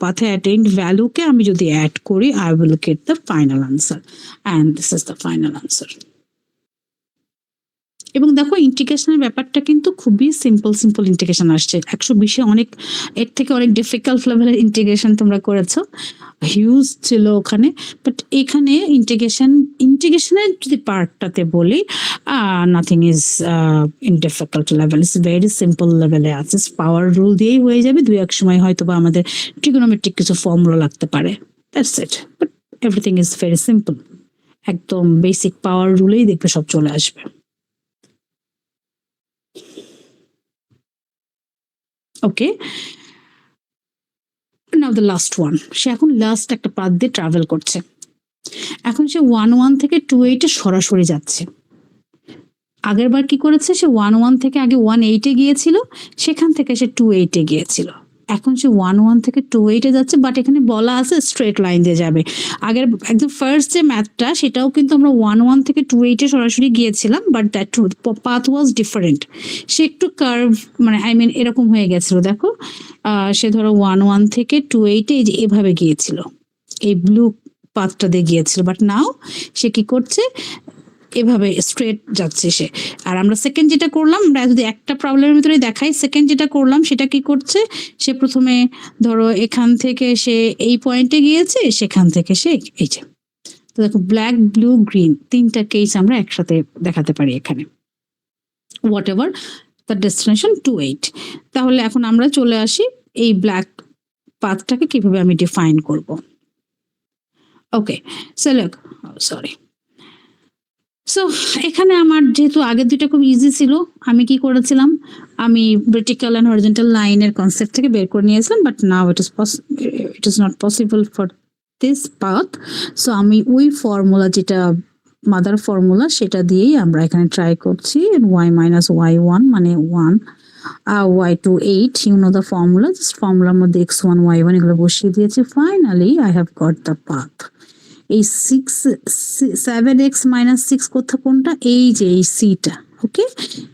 S1: পাথে অ্যাটেইনড ভ্যালুকে আমি যদি অ্যাড করি, I will get the final answer, and this is the final answer. এবং দেখো ইন্টিগ্রেশনের ব্যাপারটা কিন্তু খুবই সিম্পল ইন্টিগ্রেশন আসছে। 120-এ অনেক এর থেকে অনেক ডিফিকাল্ট লেভেলের ইন্টিগ্রেশন তোমরা করেছো, হিউজ ছিল ওখানে, বাট এখানে ইন্টিগ্রেশনের যদি পার্টটাতে বলি, nothing is in difficult level, it's very simple লেভেলে আছে। পাওয়ার রুল দিয়েই হয়ে যাবে, দুই এক সময় হয়তো বা আমাদের ট্রিগোনোমেট্রিক কিছু ফর্মুলা লাগতে পারে, that's it, but everything is very simple, একদম বেসিক পাওয়ার রুলেই দেখবে সব চলে আসবে। ওকে, নাও দ্য লাস্ট ওয়ান, সে এখন লাস্ট একটা পাথ দিয়ে ট্রাভেল করছে। এখন সে 1 থেকে 2 সরাসরি যাচ্ছে। আগের বার কি করেছে, সে 1 থেকে আগে 1 গিয়েছিল, সেখান থেকে সে 2 গিয়েছিল। এখন সে 1 থেকে 2 যাচ্ছে, বাট এখানে বলা আছে স্ট্রেট লাইন দিয়ে যাবে। আগের একদম ফার্স্ট যে ম্যাথটা, সেটাও কিন্তু আমরা 1 থেকে 2 সরাসরি গিয়েছিলাম, but that path was different, সে একটু কার্ভ মানে এরকম হয়ে গেছিল। দেখো সে ধরো 1 থেকে 2 এই যে এভাবে গিয়েছিল, এই ব্লু পাথটা দিয়ে গিয়েছিল, বাট নাও সে কি করছে, এভাবে স্ট্রেট যাচ্ছে সে। আর আমরা সেকেন্ড যেটা করলাম, আমরা যদি একটা প্রবলেমের ভিতরে দেখাই, সেকেন্ড যেটা করলাম সেটা কি করছে, সে প্রথমে ধরো এখান থেকে সে এই পয়েন্টে গিয়েছে, সেখান থেকে সে এই যে, তো দেখো ব্ল্যাক ব্লু গ্রিন তিনটা কেস আমরা একসাথে দেখাতে পারি এখানে, হোয়াট এভার দ্য ডেস্টিনেশন 2-8। তাহলে এখন আমরা চলে আসি এই ব্ল্যাক পাথটাকে কিভাবে আমি ডিফাইন করব। ওকে, সো লুক, সরি, সো এখানে আমার যেহেতু আগের দুইটা খুব ইজি ছিল, আমি কি করেছিলাম, আমি ভার্টিক্যাল অ্যান্ড হরিজন্টাল লাইনের কনসেপ্ট থেকে বের করে নিয়েছিলাম, but now it is not possible for this path. So আমি ওই ফর্মুলা, যেটা মাদার ফর্মুলা, সেটা দিয়েই আমরা এখানে ট্রাই করছি। y মাইনাস y1 মানে 1 y2 8, you know the formula, just formulaর মধ্যে x1 y1 এগুলো বসিয়ে দিয়েছি। Finally I have got the path. এই 7x মাইনাস 6 কোনটা, এই যে এই সিটা, ওকে,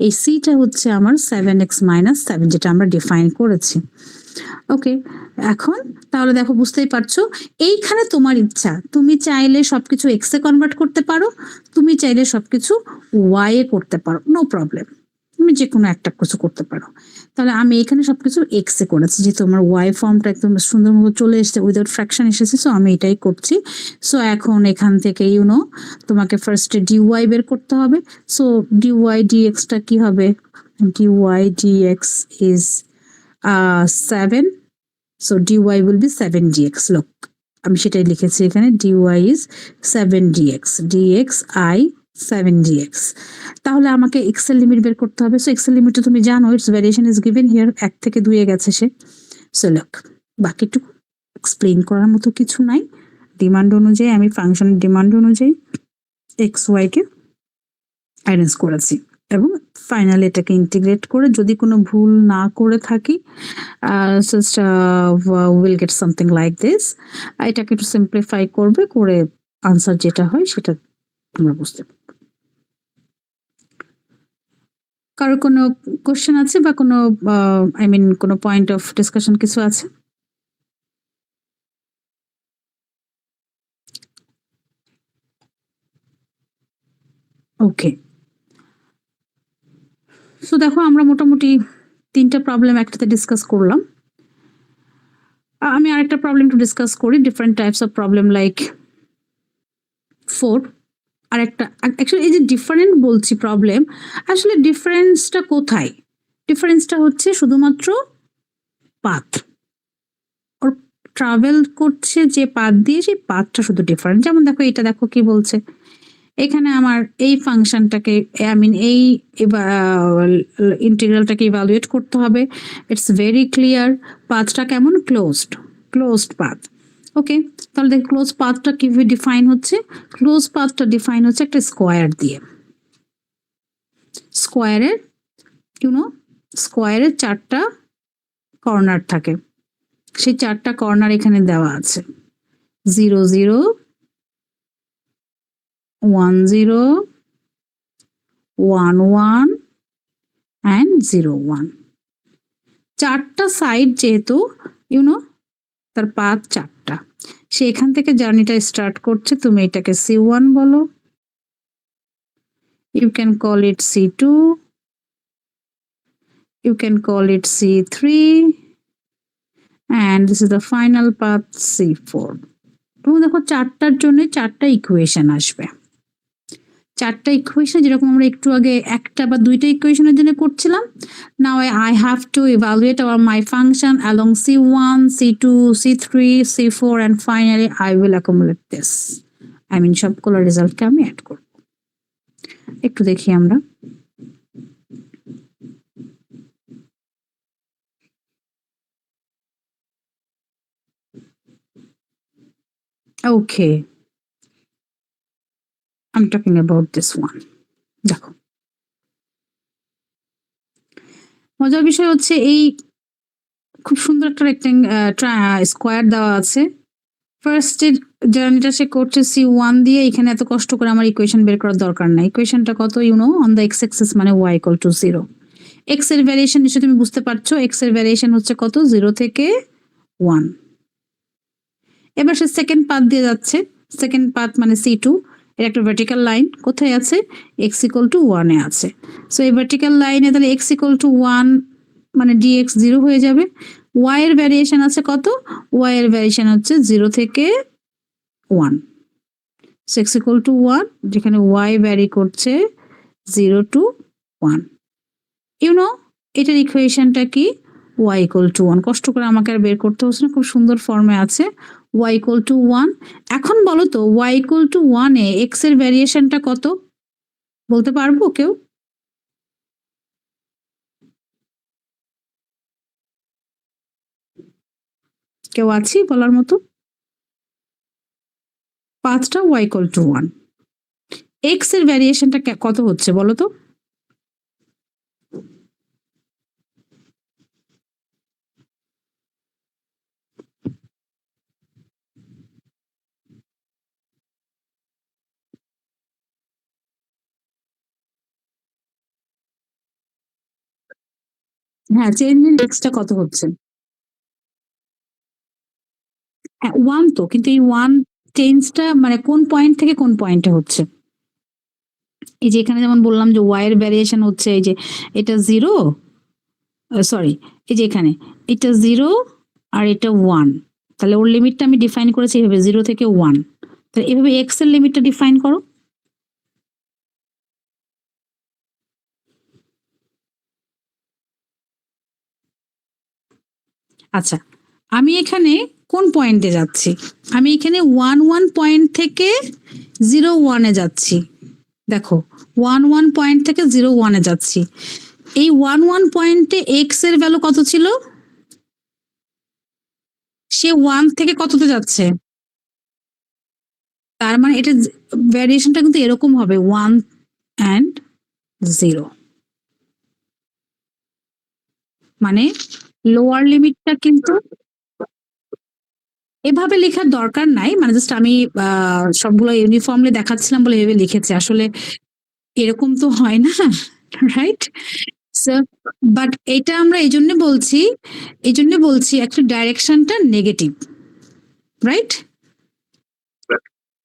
S1: এই সিটা হচ্ছে আমার 7x মাইনাস 7, যেটা আমরা ডিফাইন করেছি। ওকে, এখন তাহলে দেখো, বুঝতেই পারছো, এইখানে তোমার ইচ্ছা, তুমি চাইলে সবকিছু এক্স এ কনভার্ট করতে পারো, তুমি চাইলে সবকিছু ওয়াই এ করতে পারো, নো প্রবলেম, তুমি যে কোনো একটা কিছু করতে পারো। তাহলে আমি এখানে সবকিছু এক্স এ করেছি, যেহেতু আমার ওয়াই ফর্মটা একদম সুন্দর মতো চলে এসেছে, উইদাউট ফ্র্যাকশন এসেছে, সো আমি এটাই করছি। সো এখন এখান থেকে ইউনো তোমাকে ফার্স্টে ডিওয়াই বের করতে হবে। সো ডিওয়াই ডিএক্সটা কি হবে, d y d x is 7, so dy will be 7 dx, look আমি সেটাই লিখেছি এখানে, dy is 7 dx, dx I 7 dx। তাহলে আমাকে x এর লিমিট বের করতে হবে। সো x এর লিমিট তুমি জানো, it's variation is given here, 1 থেকে 2 এ গেছে সে। সো লুক, বাকিটুকু এক্সপ্লেইন করার মতো কিছু নাই। ডিমান্ড অনুযায়ী আমি ফাংশনের ডিমান্ড অনুযায়ী এক্স ওয়াই কে অ্যারেঞ্জ করেছি, এবং ফাইনালি এটাকে ইন্টিগ্রেট করে যদি কোনো ভুল না করে থাকি, just we'll get something like this। এটাকে একটু সিম্পলিফাই করবে, করে আনসার যেটা হয় সেটা আমরা বুঝতে পারবো। কারো কোনো কোশ্চেন আছে বা কোনো আই মিন কোনো পয়েন্ট অফ ডিসকাশন কিছু আছে? ওকে, সো দেখো আমরা মোটামুটি 3টা প্রবলেম একসাথে ডিসকাস করলাম। আমি আরেকটা প্রবলেম একটু ডিসকাস করি, different types of problem like 4। আর একটা অ্যাকচুয়ালি এই যে ডিফারেন্ট বলছি প্রবলেম, আসলে ডিফারেন্সটা কোথায়? ডিফারেন্সটা হচ্ছে শুধুমাত্র পাথ, ওর ট্রাভেল করছে যে পাথ দিয়ে, সেই পাথটা শুধু ডিফারেন্ট। যেমন দেখো, এটা দেখো কি বলছে, এখানে আমার এই ফাংশনটাকে আই মিন এই ইন্টিগ্রালটাকে ইভালুয়েট করতে হবে। ইটস ভেরি ক্লিয়ার, পাথটা কেমন, ক্লোজড পাথ। ওকে, তাহলে দেখো ক্লোজ পাথটা কিভাবে ডিফাইন হচ্ছে, ক্লোজ পাথটা ডিফাইন হচ্ছে একটা স্কোয়ার দিয়ে। স্কোয়ারের ইউনো স্কোয়ারের 4টা কর্নার থাকে, সেই 4টা কর্নার এখানে দেওয়া আছে, 0 0 1 0 1 1 and 0 1। 4টা সাইড যেহেতু ইউনো, তার পাথ 4টা, সে এখান থেকে জার্নিটা স্টার্ট করছে, তুমি এটাকে C1 বলো, you can call it C2, you can call it C3, and this is the final path C4। এবং দেখো 4টার জন্য 4টা ইকুয়েশন আসবে, 4টা ইকুয়েশন যেরকম আমরা একটু আগে 1টা বা 2টা ইকুয়েশনের জন্য করছিলাম। নাও I have to evaluate my function along C1, C2, C3, C4 and finally I will accumulate this, I mean সবগুলো রেজাল্টকে আমি অ্যাড করব। একটু দেখি আমরা, ওকে I'm talking about this one। দেখো, মজার বিষয় হচ্ছে এই খুব সুন্দর একটা স্কোয়ার দেওয়া আছে, ফার্স্ট জার্নিটা সে করছে C1 দিয়ে, এখানে এত কষ্ট করে আমার ইকুয়েশন বের করার দরকার নাই। ইকুয়েশনটা কত, you know on the x axis মানে y equal to 0। এক্স এর ভ্যারিয়েশন নিশ্চয়ই তুমি বুঝতে পারছো, এক্স এর ভ্যারিয়েশন হচ্ছে কত, 0 থেকে 1। এবার সে সেকেন্ড পাথ দিয়ে যাচ্ছে, সেকেন্ড পাথ মানে C2, এর একটা ভার্টিক্যাল লাইন কোথায় আছে, x equal to 1 এ আছে। সো এই ভার্টিক্যাল লাইনে তাহলে x equal to 1 মানে dx 0 হয়ে যাবে। y এর ভ্যারিয়েশন আছে কত, y এর ভ্যারিয়েশন হচ্ছে 0 থেকে 1, so x equal to 1, যেখানে y ভ্যারি করছে 0 to 1। ইউনো এটার ইকুয়েশনটা কি, y equal to 1, কষ্ট করে আমাকে আর বের করতে হচ্ছে না, খুব সুন্দর ফর্মে আছে, y equal to 1। এখন বলো তো y equal to 1 A x এর ভ্যারিয়েশনটা কত, বলতে পারবো কেউ? কেউ আছি বলার মতো? পাঁচটা y equal to 1, x এর ভ্যারিয়েশনটা কত হচ্ছে বলো তো? হ্যাঁ, চেঞ্জ ইন এক্সটা কত হচ্ছে? হ্যাঁ, 1 তো। কিন্তু এই 1 চেঞ্জটা মানে কোন পয়েন্ট থেকে কোন পয়েন্টে হচ্ছে? এই যে এখানে যেমন বললাম যে y এর ভ্যারিয়েশন হচ্ছে এই যে এটা 0 সরি এই যে এখানে এটা 0 আর এটা 1। তাহলে ওর লিমিটটা আমি ডিফাইন করেছি এভাবে 0 থেকে 1। তাহলে এভাবে x এর লিমিটটা ডিফাইন করো। আচ্ছা, আমি এখানে কোন পয়েন্টে যাচ্ছি? আমি এখানে 1 পয়েন্ট থেকে 0 এ যাচ্ছি। দেখো 1 পয়েন্ট থেকে 0 এ যাচ্ছি। এই 1 পয়েন্টে x এর ভ্যালু কত ছিল? সে 1 থেকে কততে যাচ্ছে? তার মানে এটা ভ্যারিয়েশনটা কিন্তু এরকম হবে 1 and 0। মানে লোয়ার লিমিটটা কিন্তু এভাবে লেখার দরকার নাই। মানে জাস্ট আমি সবগুলো ইউনিফর্মলি দেখাচ্ছিলাম বলে এভাবে লিখেছি। আসলে এরকম তো হয় না। রাইট? সো বাট এটা আমরা এইজন্য বলছি একটা ডাইরেকশনটা নেগেটিভ। রাইট?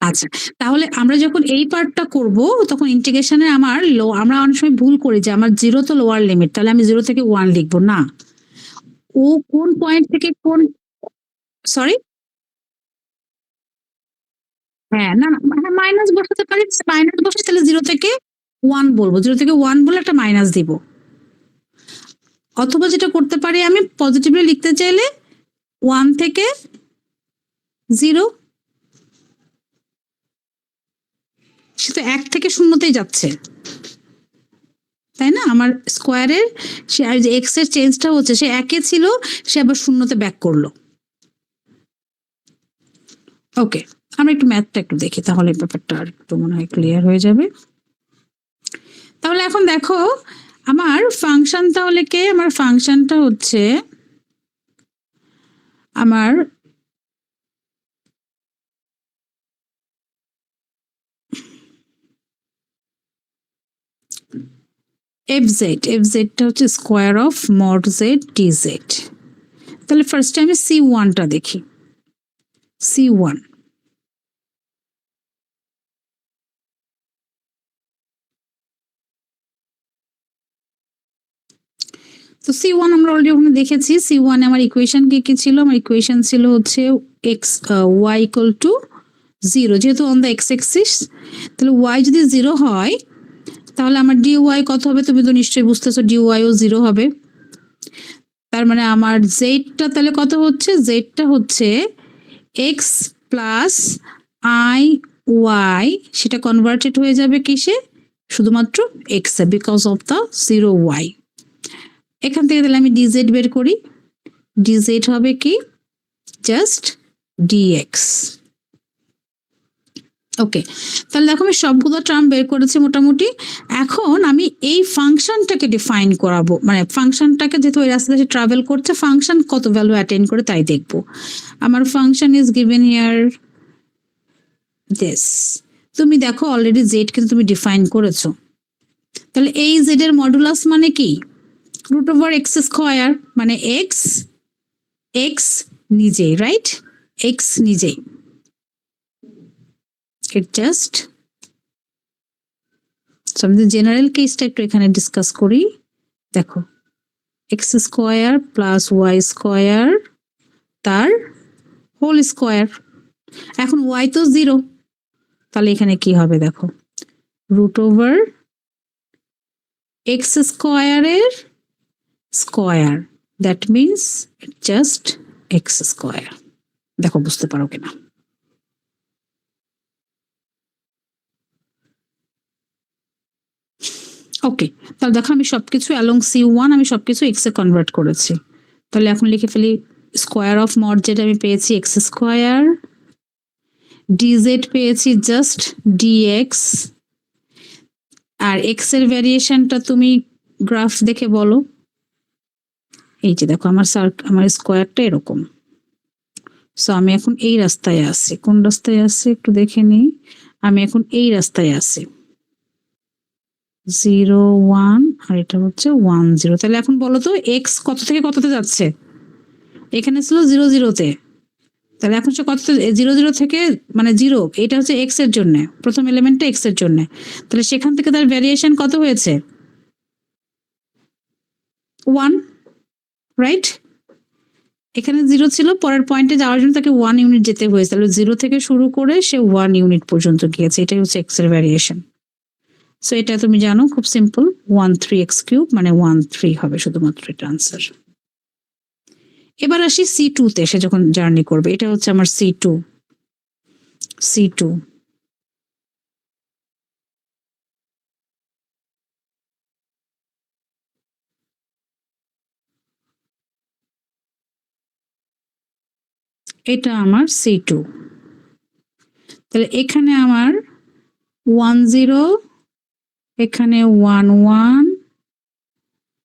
S1: আচ্ছা, তাহলে আমরা যখন এই পার্টটা করব তখন ইন্টিগ্রেশনে আমরা অনেক সময় ভুল করি যে আমার 0 তো লোয়ার লিমিট। তাহলে আমি 0 থেকে 1 লিখব না। ও কোন পয়েন্ট থেকে কোন সরি? হ্যাঁ, না, না হ্যাঁ, মাইনাস বসাতে পারি। মাইনাস বসাই তাহলে 0 থেকে 1 বলব। 0 থেকে 1 বলে একটা মাইনাস দিব। অথবা যেটা করতে পারি আমি পজিটিভলি লিখতে চাইলে 1 থেকে 0 সে তো 1 থেকে 0তেই যাচ্ছে। তাই না? আমার স্কোয়ারের সে আর যে এক্স এর চেঞ্জটা হচ্ছে সে 1 এ ছিল সে আবার 0তে ব্যাক করলো। ওকে, আমরা একটু ম্যাথটা একটু দেখি তাহলে ব্যাপারটা আর একটু মনে হয় ক্লিয়ার হয়ে যাবে। তাহলে এখন দেখো আমার ফাংশন তাহলে কে? আমার ফাংশনটা হচ্ছে আমার টা হচ্ছে square of mod Z DZ. তাহলে ফার্স্টে আমি C1টা দেখি। C1 তো C1 আমরা অলরেডি ওখানে দেখেছি। C1 এ আমার ইকুয়েশন কি ছিল? আমার ইকুয়েশন ছিল হচ্ছে y ইকুয়াল টু 0 যেহেতু অন দ্য এক্স এক্সিস। তাহলে y যদি 0 হয় তাহলে আমার dy কত হবে? তুমি তো নিশ্চয়ই বুঝতেছো dy ও 0 হবে। তার মানে আমার জেডটা তাহলে কত হচ্ছে? জেডটা হচ্ছে x প্লাস আই ওয়াই, সেটা কনভার্টেড হয়ে যাবে কিসে? শুধুমাত্র x A because of the 0y। এখান থেকে তাহলে আমি dz বের করি। dz হবে কি? Just dx। ওকে, তাহলে দেখো আমি সবগুলো টার্ম বের করেছি মোটামুটি। এখন আমি এই ফাংশনটাকে ডিফাইন করাবো, মানে ফাংশনটাকে যেহেতু ওই রাস্তা দিয়ে ট্রাভেল করছে ফাংশন কত ভ্যালু অ্যাটেন্ড করে তাই দেখবো। আমার function is given here this. তুমি দেখো অলরেডি জেড কিন্তু তুমি ডিফাইন করেছো। তাহলে এই জেড এর মডুলাস মানে কি? রুট ওভার এক্স স্কোয়ার, মানে এক্স এক্স নিজেই, রাইট? এক্স নিজেই। ইট জাস্ট আমি জেনারেল কেসটা একটু এখানে ডিসকাস করি। দেখো x square plus y square তার হোল স্কোয়ার। এখন ওয়াই তো 0, তাহলে এখানে কি হবে দেখো রুট ওভার এক্স স্কোয়ারের square, that means just x square. দেখো বুঝতে পারো কিনা? ওকে, তাহলে দেখো আমি সবকিছু অ্যালং C1 আমি সবকিছু এক্স এ কনভার্ট করেছি। তাহলে এখন লিখে ফেলি স্কোয়ার অফ মড জেড আমি পেয়েছি এক্স স্কোয়ার, ডিজেড পেয়েছি জাস্ট ডিএক্স। আর এক্স এর ভ্যারিয়েশনটা তুমি গ্রাফ দেখে বলো। এই যে দেখো আমার স্কোয়ারটা এরকম। সো আমি এখন এই রাস্তায় আছি। কোন রাস্তায় আছি একটু দেখে নিই। আমি এখন এই রাস্তায় আছি। 0 1 আর এটা হচ্ছে 1 0। তাহলে এখন বলো তো এক্স কত থেকে কততে যাচ্ছে? এখানে ছিল 0 0-তে, তাহলে এখন সে কততে 0 0 থেকে মানে 0, এটা হচ্ছে এক্স এর জন্য, প্রথম এলিমেন্টটা এক্স এর জন্য, তাহলে সেখান থেকে তার ভ্যারিয়েশন কত হয়েছে? 1, রাইট? এখানে 0 ছিল, পরের পয়েন্টে যাওয়ার জন্য তাকে 1 ইউনিট যেতে হয়েছে, তাহলে 0 থেকে শুরু করে সে 1 ইউনিট পর্যন্ত গিয়েছে, এটাই হচ্ছে এক্স এর ভ্যারিয়েশন। সো এটা তুমি জানো, খুব সিম্পল, 1 3x³ মানে 1 3 হবে শুধুমাত্র এটা আনসার। এবার আসি C2 তে, সে যখন জার্নি করবে, এটা হচ্ছে আমার C2। C2 এটা আমার C2। তাহলে এখানে আমার 1 0, এখানে 1 1,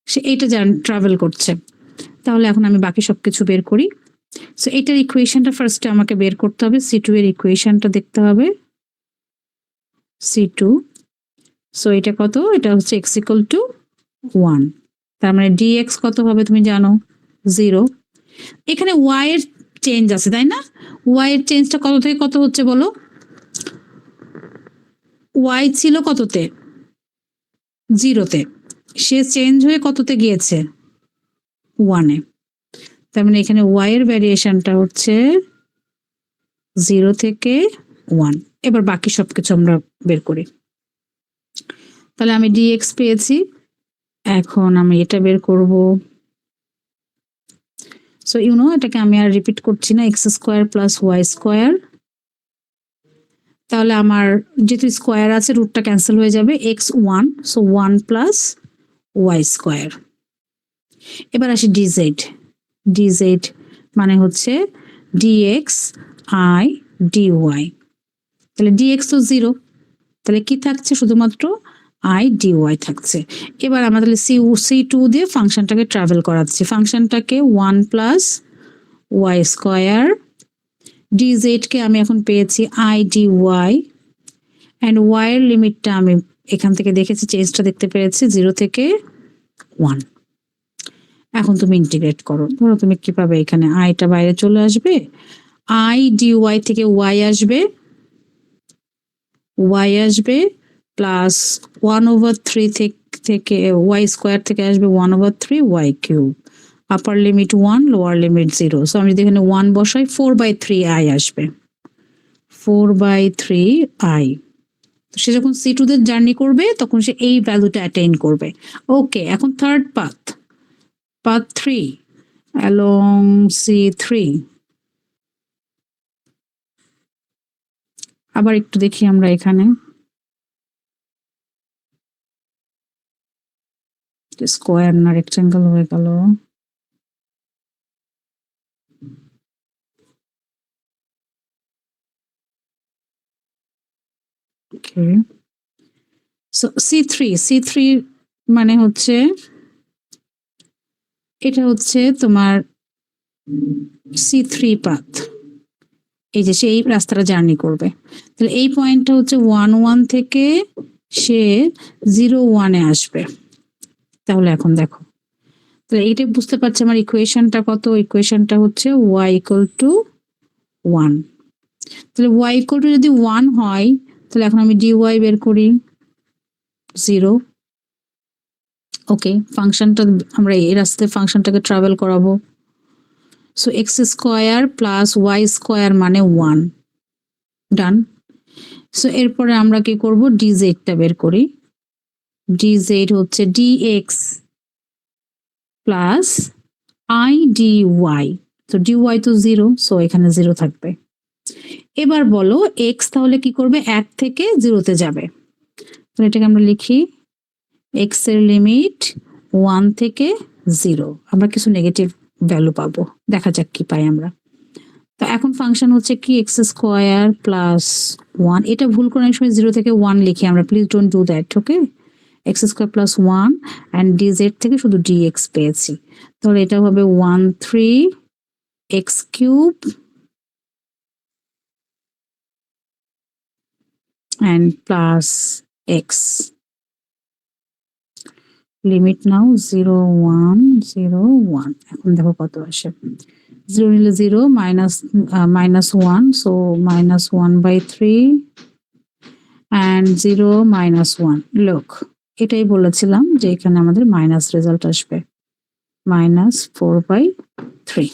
S1: সে এইটা ট্রাভেল করছে। তাহলে এখন আমি বাকি সবকিছু বের করি। সো এটার ইকুয়েশনটা ফার্স্টে আমাকে বের করতে হবে, C2 এর ইকুয়েশনটা দেখতে হবে। C2, সো এটা কত? এটা হচ্ছে x = 1, তার মানে dx কত হবে তুমি জানো? 0। এখানে y এর চেঞ্জ আছে তাই না? y এর চেঞ্জটা কত থেকে কত হচ্ছে বলো? y ছিল কততে? 0-তে, সে চেঞ্জ হয়ে কততে গিয়েছে? 1-এ। তার মানে এখানে y এর ভ্যারিয়েশনটা হচ্ছে 0 থেকে 1। এবার বাকি সবকিছু আমরা বের করি। তাহলে আমি dx পেয়েছি, এখন আমি এটা বের করব। সো এটাকে আমি আর রিপিট করছি না, x² + y²। তাহলে আমার যেহেতু স্কোয়ার আছে, রুটটা ক্যান্সেল হয়ে যাবে, x1, সো 1 + y²। এবার আসি dz। dz মানে হচ্ছে dx i dy। তাহলে dx তো 0, তাহলে কি থাকছে? শুধুমাত্র i dy থাকছে। এবার আমরা তাহলে C2 দিয়ে ফাংশনটাকে ট্রাভেল করাচ্ছি, ফাংশনটাকে 1 + y²। dz কে আমি এখন পেয়েছি i dy, অ্যান্ড y এর লিমিটটা আমি এখান থেকে দেখেছি, চেঞ্জটা দেখতে পেরেছি 0 থেকে 1। এখন তুমি ইন্টিগ্রেট করো, ধরো তুমি কি পাবে? এখানে আইটা বাইরে চলে আসবে, i dy থেকে y আসবে প্লাস 1/3 থেকে y² থেকে আসবে 1/3 y³ আপার লিমিট 1 লোয়ার লিমিট 0। সো আমি যদি এখানে 1 বসাই 4/3i আসবে, 4/3i। সে যখন C2 তে জার্নি করবে তখন সে এই ভ্যালুটা অ্যাটেইন করবে। ওকে, এখন থার্ড পাথ 3 অ্যালং C3। আবার একটু দেখি আমরা এখানে, স্কোয়ার না রেক্টেঙ্গেল হয়ে গেল। ওকে, সো C3 মানে হচ্ছে, এটা হচ্ছে তোমার C3 পাথ। এই যে সেই রাস্তাটা জার্নি করবে, তাহলে এই পয়েন্টটা হচ্ছে 1 1 থেকে সে 0 1-এ আসবে। তাহলে এখন দেখো, তাহলে এইটা বুঝতে পারছি আমার ইকুয়েশনটা কত? ইকুয়েশনটা হচ্ছে y = 1। তাহলে y = যদি 1 হয়, তাহলে এখন আমি dy বের করি 0। ওকে, ফাংশনটা আমরা এই রাস্তায় ফাংশনটাকে ট্রাভেল করাবো। সো x² + y² মানে 1, ডান। সো এরপরে আমরা কি করব? dz-টা বের করি। dz হচ্ছে dx প্লাস i dy। তো dy তো 0, সো এখানে 0 থাকবে। এবার বলো x তাহলে কি করবে? 1 থেকে 0-তে যাবে। তো এটাকে আমরা লিখি x এর লিমিট 1 থেকে 0। আমরা কিছু নেগেটিভ ভ্যালু পাবো, দেখা যাক কি পাই আমরা। তো এখন ফাংশন হচ্ছে কি x² + 1। এটা ভুল করে অনেক সময় 0 থেকে 1 লিখি আমরা, please don't do that. Okay, x² + 1 and dz থেকে শুধু dx পেয়েছি, তাহলে এটা হবে 1 3 x³ and plus x। Limit নাও 0 1 0 1, এখন দেখো কত আসে। 0 নিলে 0, -1, সো -1/3 and 0 -1. লোক এটাই বলেছিলাম যে এখানে আমাদের মাইনাস রেজাল্ট আসবে, -4/3।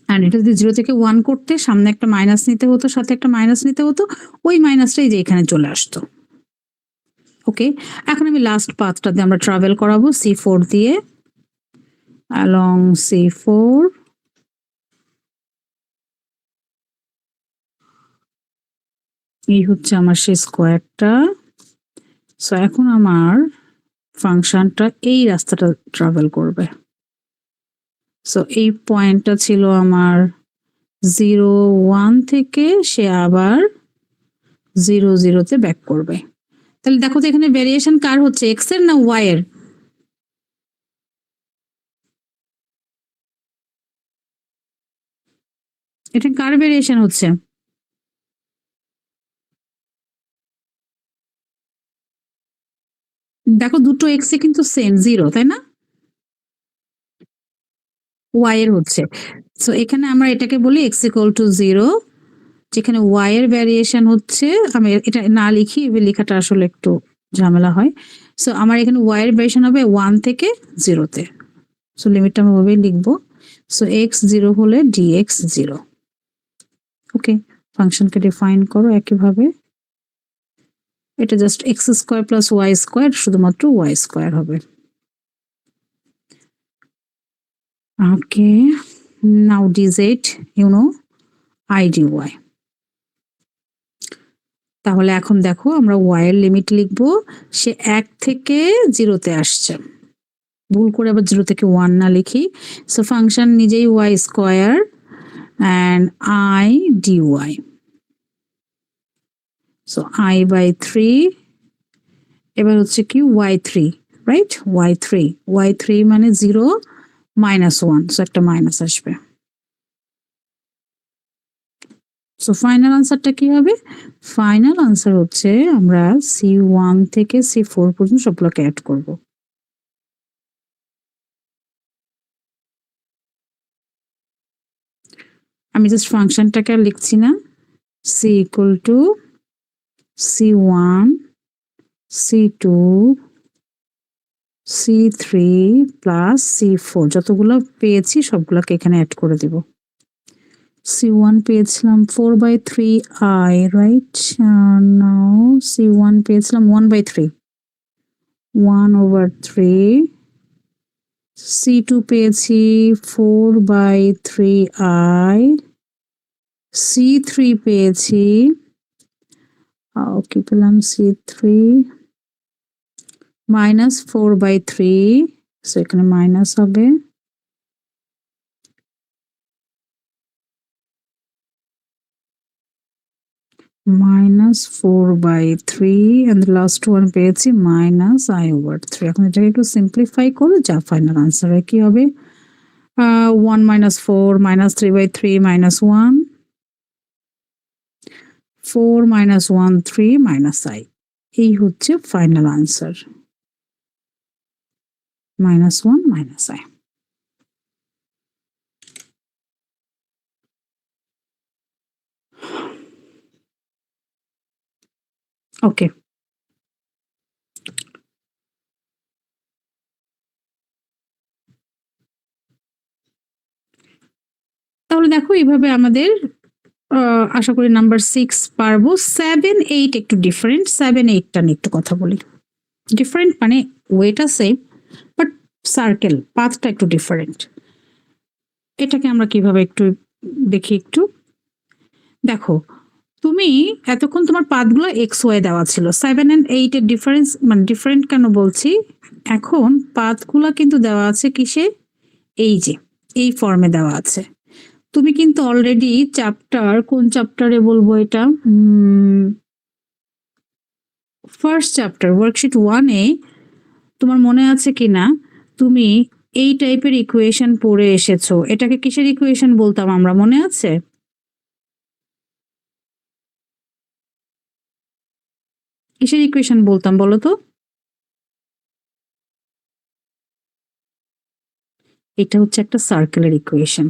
S1: অ্যান্ড এটা যদি 0 থেকে 1 করতে সামনে একটা মাইনাস নিতে হতো, সাথে একটা মাইনাস নিতে হতো, ওই মাইনাসটাই যে এখানে চলে আসতো। ওকে, এখন আমি লাস্ট পাথটা দিয়ে আমরা ট্রাভেল করাবো C4 দিয়ে, along C4, এই হচ্ছে আমার সেই স্কোয়ারটা। সো এখন আমার ফাংশনটা এই রাস্তাটা ট্রাভেল করবে। সো এই পয়েন্টটা ছিল আমার 0 1 থেকে সে আবার 0 0 তে ব্যাক করবে। তাহলে দেখো তো এখানে ভেরিয়েশন কার হচ্ছে, এক্স এর না ওয়াই এর? এটা কার ভেরিয়েশন হচ্ছে? দেখো দুটো এক্স এ কিন্তু সেম 0, তাই না? ওয়াই এর হচ্ছে। সো এখানে আমরা এটাকে বলি x ইকুয়াল টু 0, যেখানে ওয়াই এর ভ্যারিয়েশন হচ্ছে, আমি এটা না লিখি, লেখাটা আসলে একটু ঝামেলা হয়। সো আমার এখানে ওয়াই এর ভ্যারিয়েশন হবে 1 থেকে 0 তে। সো লিমিটটা আমি ওভাবেই লিখবো। সো x 0 হলে dx 0। ওকে, ফাংশনকে ডিফাইন করো একইভাবে। এটা just x square plus y square, শুধুমাত্র ওয়াই স্কোয়ার হবে। Okay, now dz, you know, I dy। তাহলে এখন দেখো আমরা y এর লিমিট লিখবো, সে 1 থেকে 0 তে আসছে, ভুল করে আবার 0 থেকে 1 না লিখি। সো ফাংশন নিজেই y square and I dy, so I/3, এবার হচ্ছে কি y3, রাইট? y3 মানে 0 -1, সো একটা মাইনাস আসবে। সো ফাইনাল আনসারটা কি হবে? ফাইনাল আনসার হচ্ছে আমরা C1 থেকে C4 পর্যন্ত সবগুলোকে অ্যাড করব। আমি জাস্ট ফাংশনটাকে আর লিখছি না, c equal to C1 C2 C3 plus C4, যতগুলো পেয়েছি সবগুলোকে এখানে অ্যাড করে দিব। C1 পেয়েছিলাম 4/3i, রাইট? নাও C1 পেয়েছিলাম 1/3, 1/3। C2 পেয়েছি 4/3i, C3 পেয়েছি, কি পেলাম, C3 -4/3, সো এখানে মাইনাস হবে, -4/3, and the last one পেয়েছি -i/3। এখন এটাকে একটু সিম্পলিফাই করো, যা ফাইনাল আনসার কি হবে, 1 - 4 -3/3 -1, 4 - 1 3 -i, এই হচ্ছে ফাইনাল আনসার, -1 -i। ওকে, তাহলে দেখো এইভাবে আমাদের আশা করি নাম্বার 6 পারবো। 7 8 একটু ডিফারেন্ট, 7 8টা নিয়ে একটু কথা বলি। ডিফারেন্ট মানে ওয়েটা সেম, বাট সার্কেল পাথটা একটু ডিফারেন্ট। এটাকে আমরা কিভাবে একটু দেখি। একটু দেখো, তুমি এতক্ষণ তোমার পাথগুলো এক্স ওয়াই দেওয়া ছিল, 7 and 8 এর ডিফারেন্স, মানে ডিফারেন্ট কেন বলছি, এখন পাথগুলো কিন্তু দেওয়া আছে কিসে, এই যে এই ফর্মে দেওয়া আছে। তুমি কিন্তু অলরেডি চ্যাপ্টার, কোন চ্যাপ্টারে বলবো এটা, ফার্স্ট চ্যাপ্টার ওয়ার্কশিট 1-এ তোমার মনে আছে কিনা, তুমি এই টাইপের ইকুয়েশন পড়ে এসেছো। এটাকে কিসের ইকুয়েশন বলতাম আমরা, মনে আছে? কিসের ইকুয়েশন বলতাম বলো তো? এটা হচ্ছে একটা সার্কেলের equation.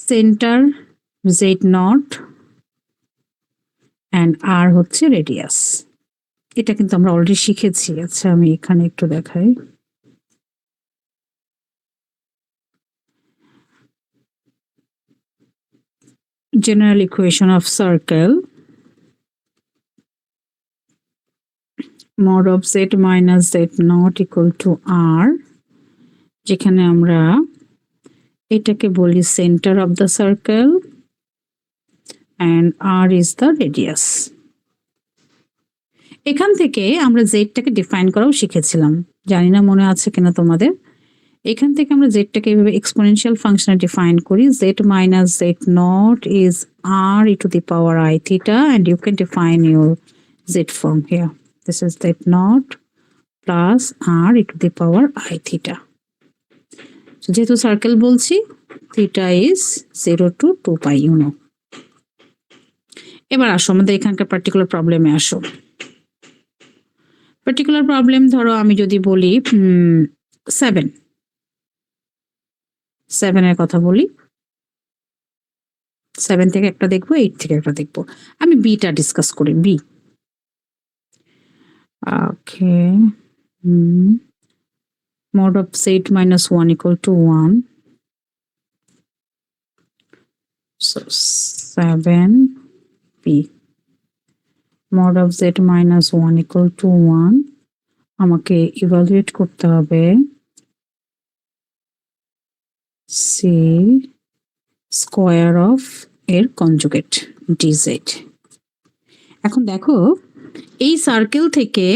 S1: Centre z nought and r হচ্ছে রেডিয়াস। এটা কিন্তু আমরা অলরেডি শিখেছি। আচ্ছা আমি এখানে একটু দেখাই। General equation of circle, mod of z minus z not equal to r, যেখানে আমরা এটাকে বলি center of the circle and r is the radius. এখান থেকে আমরা জেডটাকে ডিফাইন করাও শিখেছিলাম, জানি না মনে আছে কিনা তোমাদের। এখান থেকে আমরা জেডটাকে এইভাবে এক্সপোনেনশিয়াল ফাংশনে ডিফাইন করি, z minus z not is r e to the power i theta, and you can define your z form here. This is z naught plus r e to the power i theta. যেহেতু circle বলছি, theta is 0 to 2 পাই, you know. এবার আসো আমাদের এখানকার particular প্রবলেমে আসো। Particular problem ধরো আমি যদি বলি 7 এর কথা বলি, 7 থেকে একটা দেখবো, 8 থেকে একটা দেখবো। আমি বিটা ডিসকাস করি, b. Okay, mod of z minus 1 equal to 1. So 7p. Mod of z minus 1 equal to 1. আমাকে ইভালুয়েট করতে হবে c স্কোয়ার অফ এর কনজুগেট dz। এখন দেখো এই সার্কেল থেকে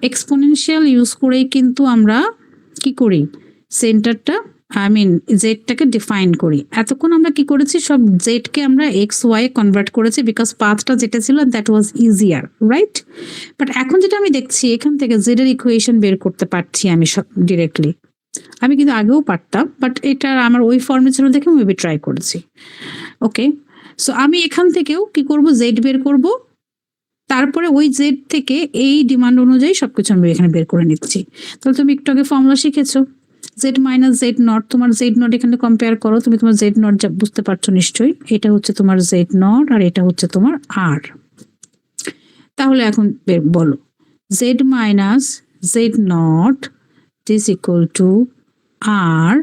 S1: এক্সপোনেনশিয়াল ইউজ করেই কিন্তু আমরা কি করি, সেন্টারটা জেডটাকে ডিফাইন করি। এতক্ষণ আমরা কি করেছি, সব জেডকে আমরা এক্স ওয়াই কনভার্ট করেছি, বিকজ পাথটা যেটা ছিল that was easier, right? But এখন যেটা আমি দেখছি, এখান থেকে জেড এর ইকুয়েশন বের করতে পারছি আমি ডিরেক্টলি। আমি কিন্তু আগেও পারতাম, বাট এটা আমার ওই ফর্মে ছিল দেখে মেবি ট্রাই করেছি। ওকে, সো আমি এখান থেকেও কি করব, জেড বের করব, তারপরে ওই জেড থেকে এই ডিমান্ড অনুযায়ী সবকিছু আমি এখানে বের করে নিচ্ছি। তাহলে তুমি একটু আগে ফর্মুলা শিখেছো, জেড মাইনাস জেড নট। তোমার জেড নট এখানে কম্পেয়ার করো, তুমি তোমার জেড নট যা বুঝতে পারছো নিশ্চয়ই। এটা হচ্ছে তোমার জেড নট আর এটা হচ্ছে তোমার আর। তাহলে এখন বলো, z minus z not is equal to r,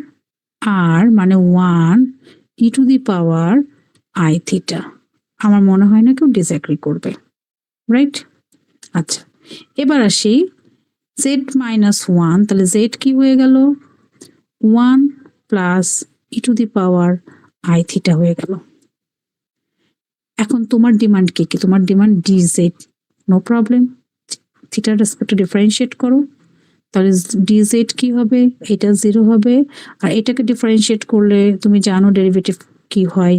S1: r মানে 1 e to the power i theta. আমার মনে হয় না কেউ ডিসএগ্রি করবে, রাইট? আচ্ছা, এবার আসি জেড মাইনাস 1, তাহলে জেড কি হয়ে গেল, 1 plus e to the power i theta হয়ে গেল। এখন তোমার ডিমান্ড কি? তোমার ডিমান্ড ডিজেড, নো প্রবলেম, থিটার রেসপেক্টে ডিফারেন্সিয়েট করো। তাহলে ডিজেড কি হবে, এটা 0 হবে, আর এটাকে ডিফারেন্সিয়েট করলে তুমি জানো ডেরিভেটিভ কি হয়,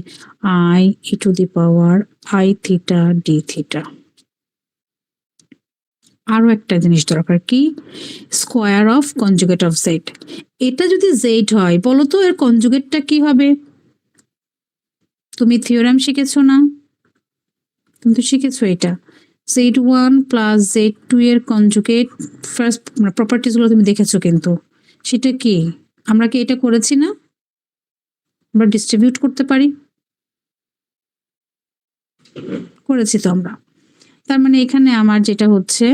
S1: I E to the power i theta D theta. আরো একটা জিনিস দরকার, কি, square of conjugate of Z. এটা যদি জেড হয়, বলো তো এর কনজুগেটটা কি হবে? তুমি থিওরাম শিখেছো না? তুমি তো শিখেছো এটা, z1 প্লাস z2 এর কনজুগেট। ফার্স্ট প্রপার্টিজ গুলো তুমি দেখেছো, কিন্তু সেটা কি, আমরা কি এটা করেছি না? আমরা ডিস্ট্রিবিউট করতে পারি, করেছি তো আমরা। তার মানে এখানে আমার যেটা হচ্ছে,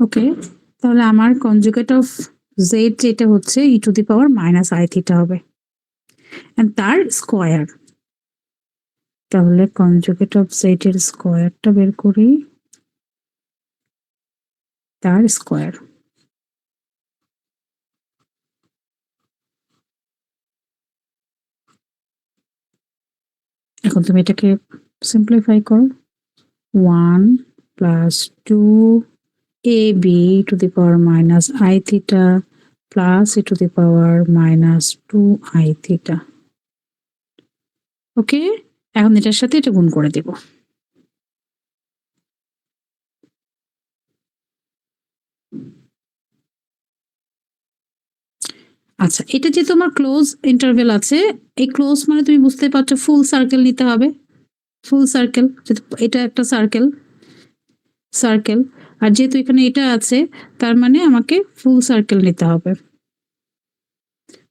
S1: ওকে, তাহলে আমার কনজুগেট অফ জেড যেটা হচ্ছে e to the power minus i theta হবে, এন্ড তার স্কোয়ার। তাহলে কনজুগেট অফ জেড এর স্কোয়ারটা বের করি, তার স্কোয়ার। এখন তুমি এটাকে সিম্পলিফাই করো, 1 plus 2 a b to the power minus i theta plus e to the power minus 2 i theta. Okay, এখন এটার সাথে এটা গুণ করে দেব। আচ্ছা, এটা যে তোমার ক্লোজ ইন্টারভ্যাল আছে, এই ক্লোজ মানে তুমি বুঝতে পারছো ফুল সার্কেল নিতে হবে। ফুল সার্কেল, এটা একটা সার্কেল, সার্কেল। আর যেহেতু এখানে এটা আছে, তার মানে আমাকে ফুল সার্কেল নিতে হবে।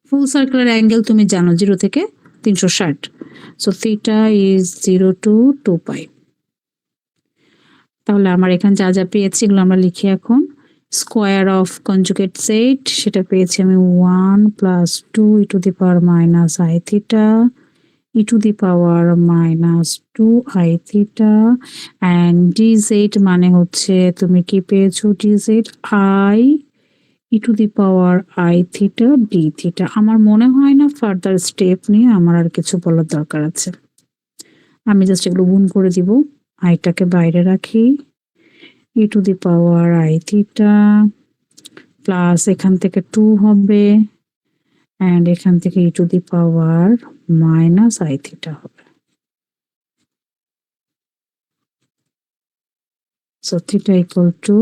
S1: ফুল সার্কেলের অ্যাঙ্গেল তুমি জানো 0 থেকে 360। সো থিটা ইজ 0 to 2 পাই। তাহলে আমার এখানে যা যা পেয়েছি এগুলো আমরা লিখি এখন। স্কোয়ার অফ কনজুগেট সেট সেটা পেয়েছি আমি 1 plus 2 E to the power minus i theta e to the power minus 2 i theta and DZ মানে হচ্ছে তুমি কি পেয়েছো DZ I E to the power i theta D theta. আমার মনে হয় না ফার্দার স্টেপ নিয়ে আমার আর কিছু বলার দরকার আছে। আমি জাস্ট এগুলো গুণ করে দিব, আইটাকে বাইরে রাখি, e to the power i theta plus এখান থেকে 2 হবে অ্যান্ড এখান থেকে e to the power minus i theta হবে। সো থিটা ইকুয়াল টু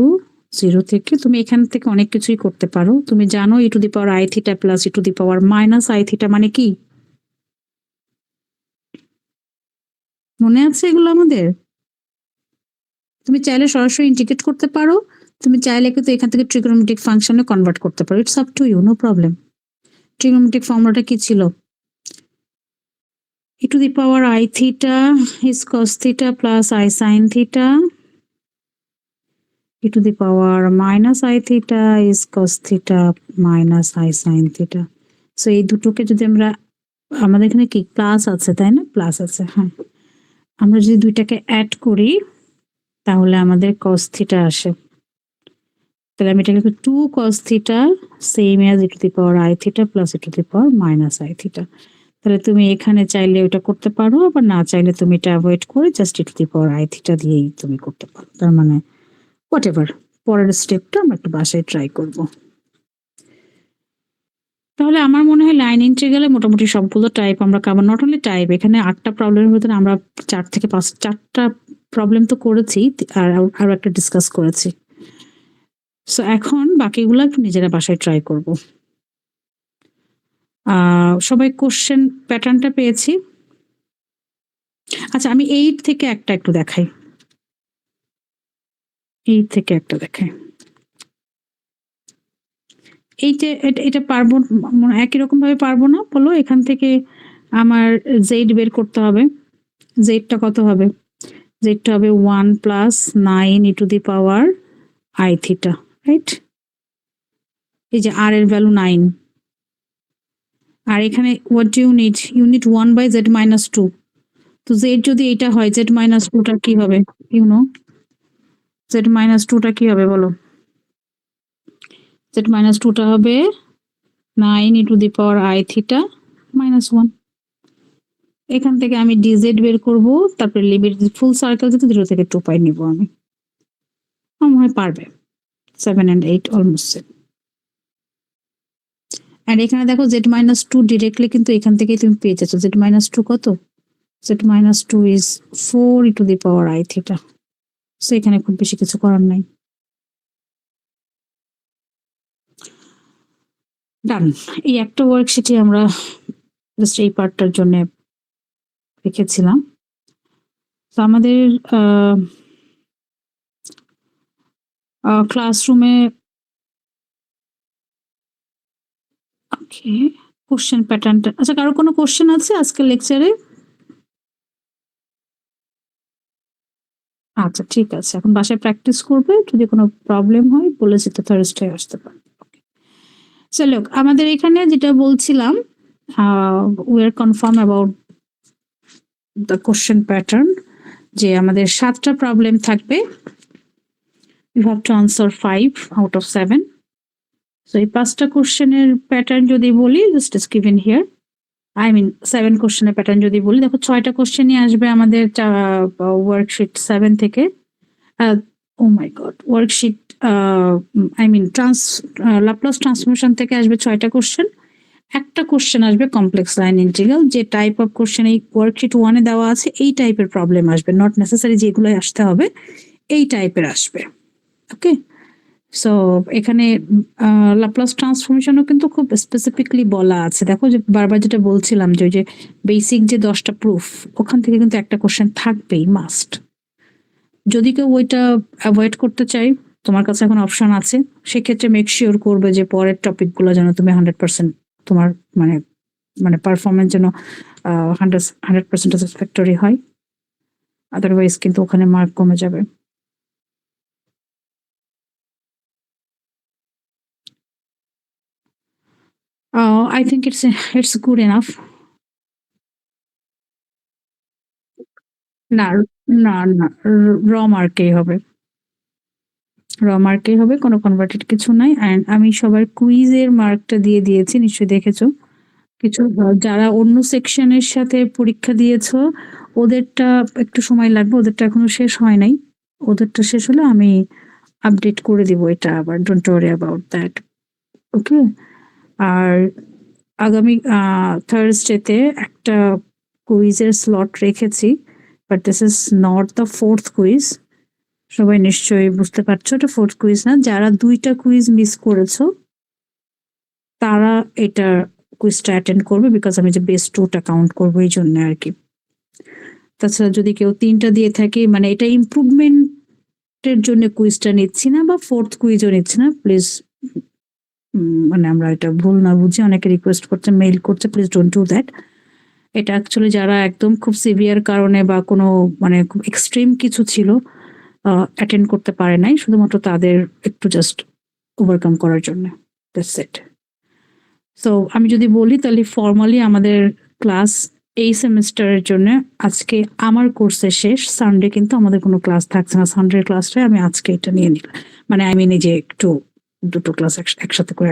S1: 0 থেকে তুমি এখান থেকে অনেক কিছুই করতে পারো। তুমি জানো e to the power i theta plus e to the power minus i theta মানে কি? মনে আছে এগুলো আমাদের? তুমি চাইলে সরাসরি ইন্টিগ্রেট করতে পারো, তুমি চাইলে কিন্তু এখান থেকে ট্রিগোনোমেট্রিক ফাংশনে কনভার্ট করতে পারো। It's up to you, no problem. Trigonometric ফর্মুলাটা কি ছিল? E to the power i theta is cos theta plus i sine theta e to the power minus i theta is cos theta minus i sine theta. So এই দুটোকে যদি আমরা, আমাদের এখানে কি প্লাস আছে তাই না? প্লাস আছে, হ্যাঁ। আমরা যদি দুইটাকে অ্যাড করি তাহলে আমাদের কস থিটা আসে। তাহলে আমি এটাকে 2 cos theta same as he to the power i theta plus e to the power minus i theta. তাহলে তুমি এখানে চাইলে ওটা করতে পারো, আবার না চাইলে তুমি এটা অ্যাভয়েড করে just E to the power i theta দিয়েই তুমি করতে পারো। তার মানে হোয়াট এভার, পরের স্টেপটা আমরা একটু বাসায় ট্রাই করব। তাহলে আমার মনে হয় লাইন ইন্টিগ্রালে মোটামুটি সবগুলো টাইপ আমরা কভার, নট অনলি টাইপ, এখানে 8টা প্রবলেমের ভিতরে আমরা 4 থেকে 4টা প্রবলেম তো করেছি আর আরো একটা ডিসকাস করেছি। সো এখন বাকিগুলো একটু নিজেরা বাসায় ট্রাই করব। সবাই কোশ্চেন প্যাটার্নটা পেয়েছি। আচ্ছা, আমি 8 থেকে একটা একটু দেখাই। 8 থেকে একটা দেখাই। এই যে এটা পারবো, একই রকম ভাবে পারবো না বলো? এখান থেকে আমার জেড বের করতে হবে। জেডটা কত হবে? জেডটা হবে 1 প্লাস 9 e to the power i theta, right? এই যে আর এর ভ্যালু 9। আর এখানে what do you need? You need 1 by z minus 2। তো জেড যদি এটা হয়, জেড মাইনাস 2টা কি হবে? ইউ নো, জেড মাইনাস 2টা কি হবে বলো? জেড মাইনাস 2টা হবে 9 e to the power i theta minus 1। এখান থেকে আমি ডিজেড বের করব, তারপরে লিমিট ফুল সার্কেল যেতে 0 থেকে 2 পাই নিব আমি। আমার মনে হয় পারবে। 7 and 8 অলমোস্ট সেম। আর এখানে দেখো জেড মাইনাস 2 ডিরেক্টলি কিন্তু এখান থেকেই তুমি পেয়ে যাচ্ছ। জেড মাইনাস 2 কত? Z minus 2 is 4 E to the power i theta. So এখানে খুব বেশি কিছু করার নাই। ডান। এই একটা ওয়ার্কশিটে আমরা জাস্ট এই পার্টটার জন্য রেখেছিলাম। তো আমাদের ক্লাসরুমে ওকে কোশ্চেন প্যাটার্নটা, আচ্ছা কারো কোনো কোশ্চেন আছে আজকের লেকচারে? আচ্ছা ঠিক আছে, এখন বাসায় প্র্যাকটিস করবে, যদি কোনো প্রবলেম হয় বলেছি তো থার্সডে আসতে পারে। সো লুক, আমাদের এখানে যেটা বলছিলাম, we are confirm about the question pattern, যে আমাদের 7টা প্রবলেম থাকবে। You have to answer 5 out of 7। So এই 5টা কোশ্চেনের প্যাটার্ন যদি বলি, just is given here. I mean 7 কোশ্চেনের প্যাটার্ন যদি বলি, দেখো 6টা কোশ্চেনই আসবে আমাদের ওয়ার্কশিট 7 থেকে। Oh my god, worksheet I mean Laplace transformation থেকে আসবে 6টা কোশ্চেন। একটা কোশ্চেন আসবে কমপ্লেক্স লাইন ইন্টিগ্রাল, যে টাইপ অফ কোশ্চেন এই ওয়ার্কশিট 1-এ দেওয়া আছে এই টাইপের প্রবলেম আসবে, নট নেসেসারি যেগুলো আসতে হবে এই টাইপের আসবে। ওকে, সো এখানে ল্যাপ্লাস ট্রান্সফরমেশনও কিন্তু খুব স্পেসিফিকলি বলা আছে। দেখো যে বারবার যেটা বলছিলাম যে ওই যে বেসিক যে 10টা প্রুফ ওখান থেকে কিন্তু একটা কোশ্চেন থাকবেই মাস্ট। যদি কেউ ওইটা অ্যাভয়েড করতে চাই তোমার কাছে এখন অপশন আছে, সেক্ষেত্রে মেক শিওর করবে যে পরের টপিকগুলো যেন তুমি 100% তোমার মানে মানে পারফরমেন্স যেন 100% স্যাটিসফ্যাক্টরি হয়, আদারওয়াইজ কিন্তু ওখানে মার্ক কমে যাবে। I think it's good enough. না, না, না, র মার্কেই হবে। র মার্কেই হবে, কোনো কনভার্টেড কিছু নাই। অ্যান্ড আমি সবার কুইজের মার্কটা দিয়ে দিয়েছি, নিশ্চয়ই দেখেছো। কিছু যারা অন্য সেকশনের সাথে পরীক্ষা দিয়েছো ওদেরটা একটু সময় লাগবে, ওদেরটা এখনো শেষ হয় নাই। ওদেরটা শেষ হলে আমি আপডেট করে দিব এটা আবার, ডোন্ট ওয়ারি অ্যাবাউট দ্যাট। ওকে? আর আগামী থার্সডেতে একটা কুইজের স্লট রেখেছি, but this is not the 4th quiz. সবাই নিশ্চয়ই বুঝতে পারছো এটা 4th কুইজ না। যারা 2টা কুইজ মিস করেছো তারা এটা কুইজটা অ্যাটেন্ড করবে, বিকজ আমি যে বেস্ট 2টা কাউন্ট করবো এই জন্য আর কি। তাছাড়া যদি কেউ 3টা দিয়ে থাকে, মানে এটা ইমপ্রুভমেন্টের জন্য কুইজটা নিচ্ছি না, বা 4th কুইজও নিচ্ছি না, প্লিজ। মানে আমরা এটা ভুল না বুঝি, অনেকে রিকোয়েস্ট করছে, মেইল করছে, প্লিজ ডোন্ট ডু দ্যাট। এটা অ্যাকচুয়ালি যারা একদম খুব সিভিয়ার কারণে বা কোনো মানে খুব এক্সট্রিম কিছু ছিল অ্যাটেন্ড করতে পারে নাই, শুধুমাত্র তাদের একটু জাস্ট ওভারকাম করার জন্য, দ্যাটস ইট। সো আমি যদি বলি তাহলে ফর্মালি আমাদের ক্লাস এই সেমিস্টারের জন্য আজকে আমার কোর্সে শেষ। সানডে কিন্তু আমাদের কোনো ক্লাস থাকছে না। সানডের ক্লাসটা আমি আজকে এটা নিয়ে নিলাম, মানে আই মিন এই যে একটু দুটো ক্লাস একসাথে করে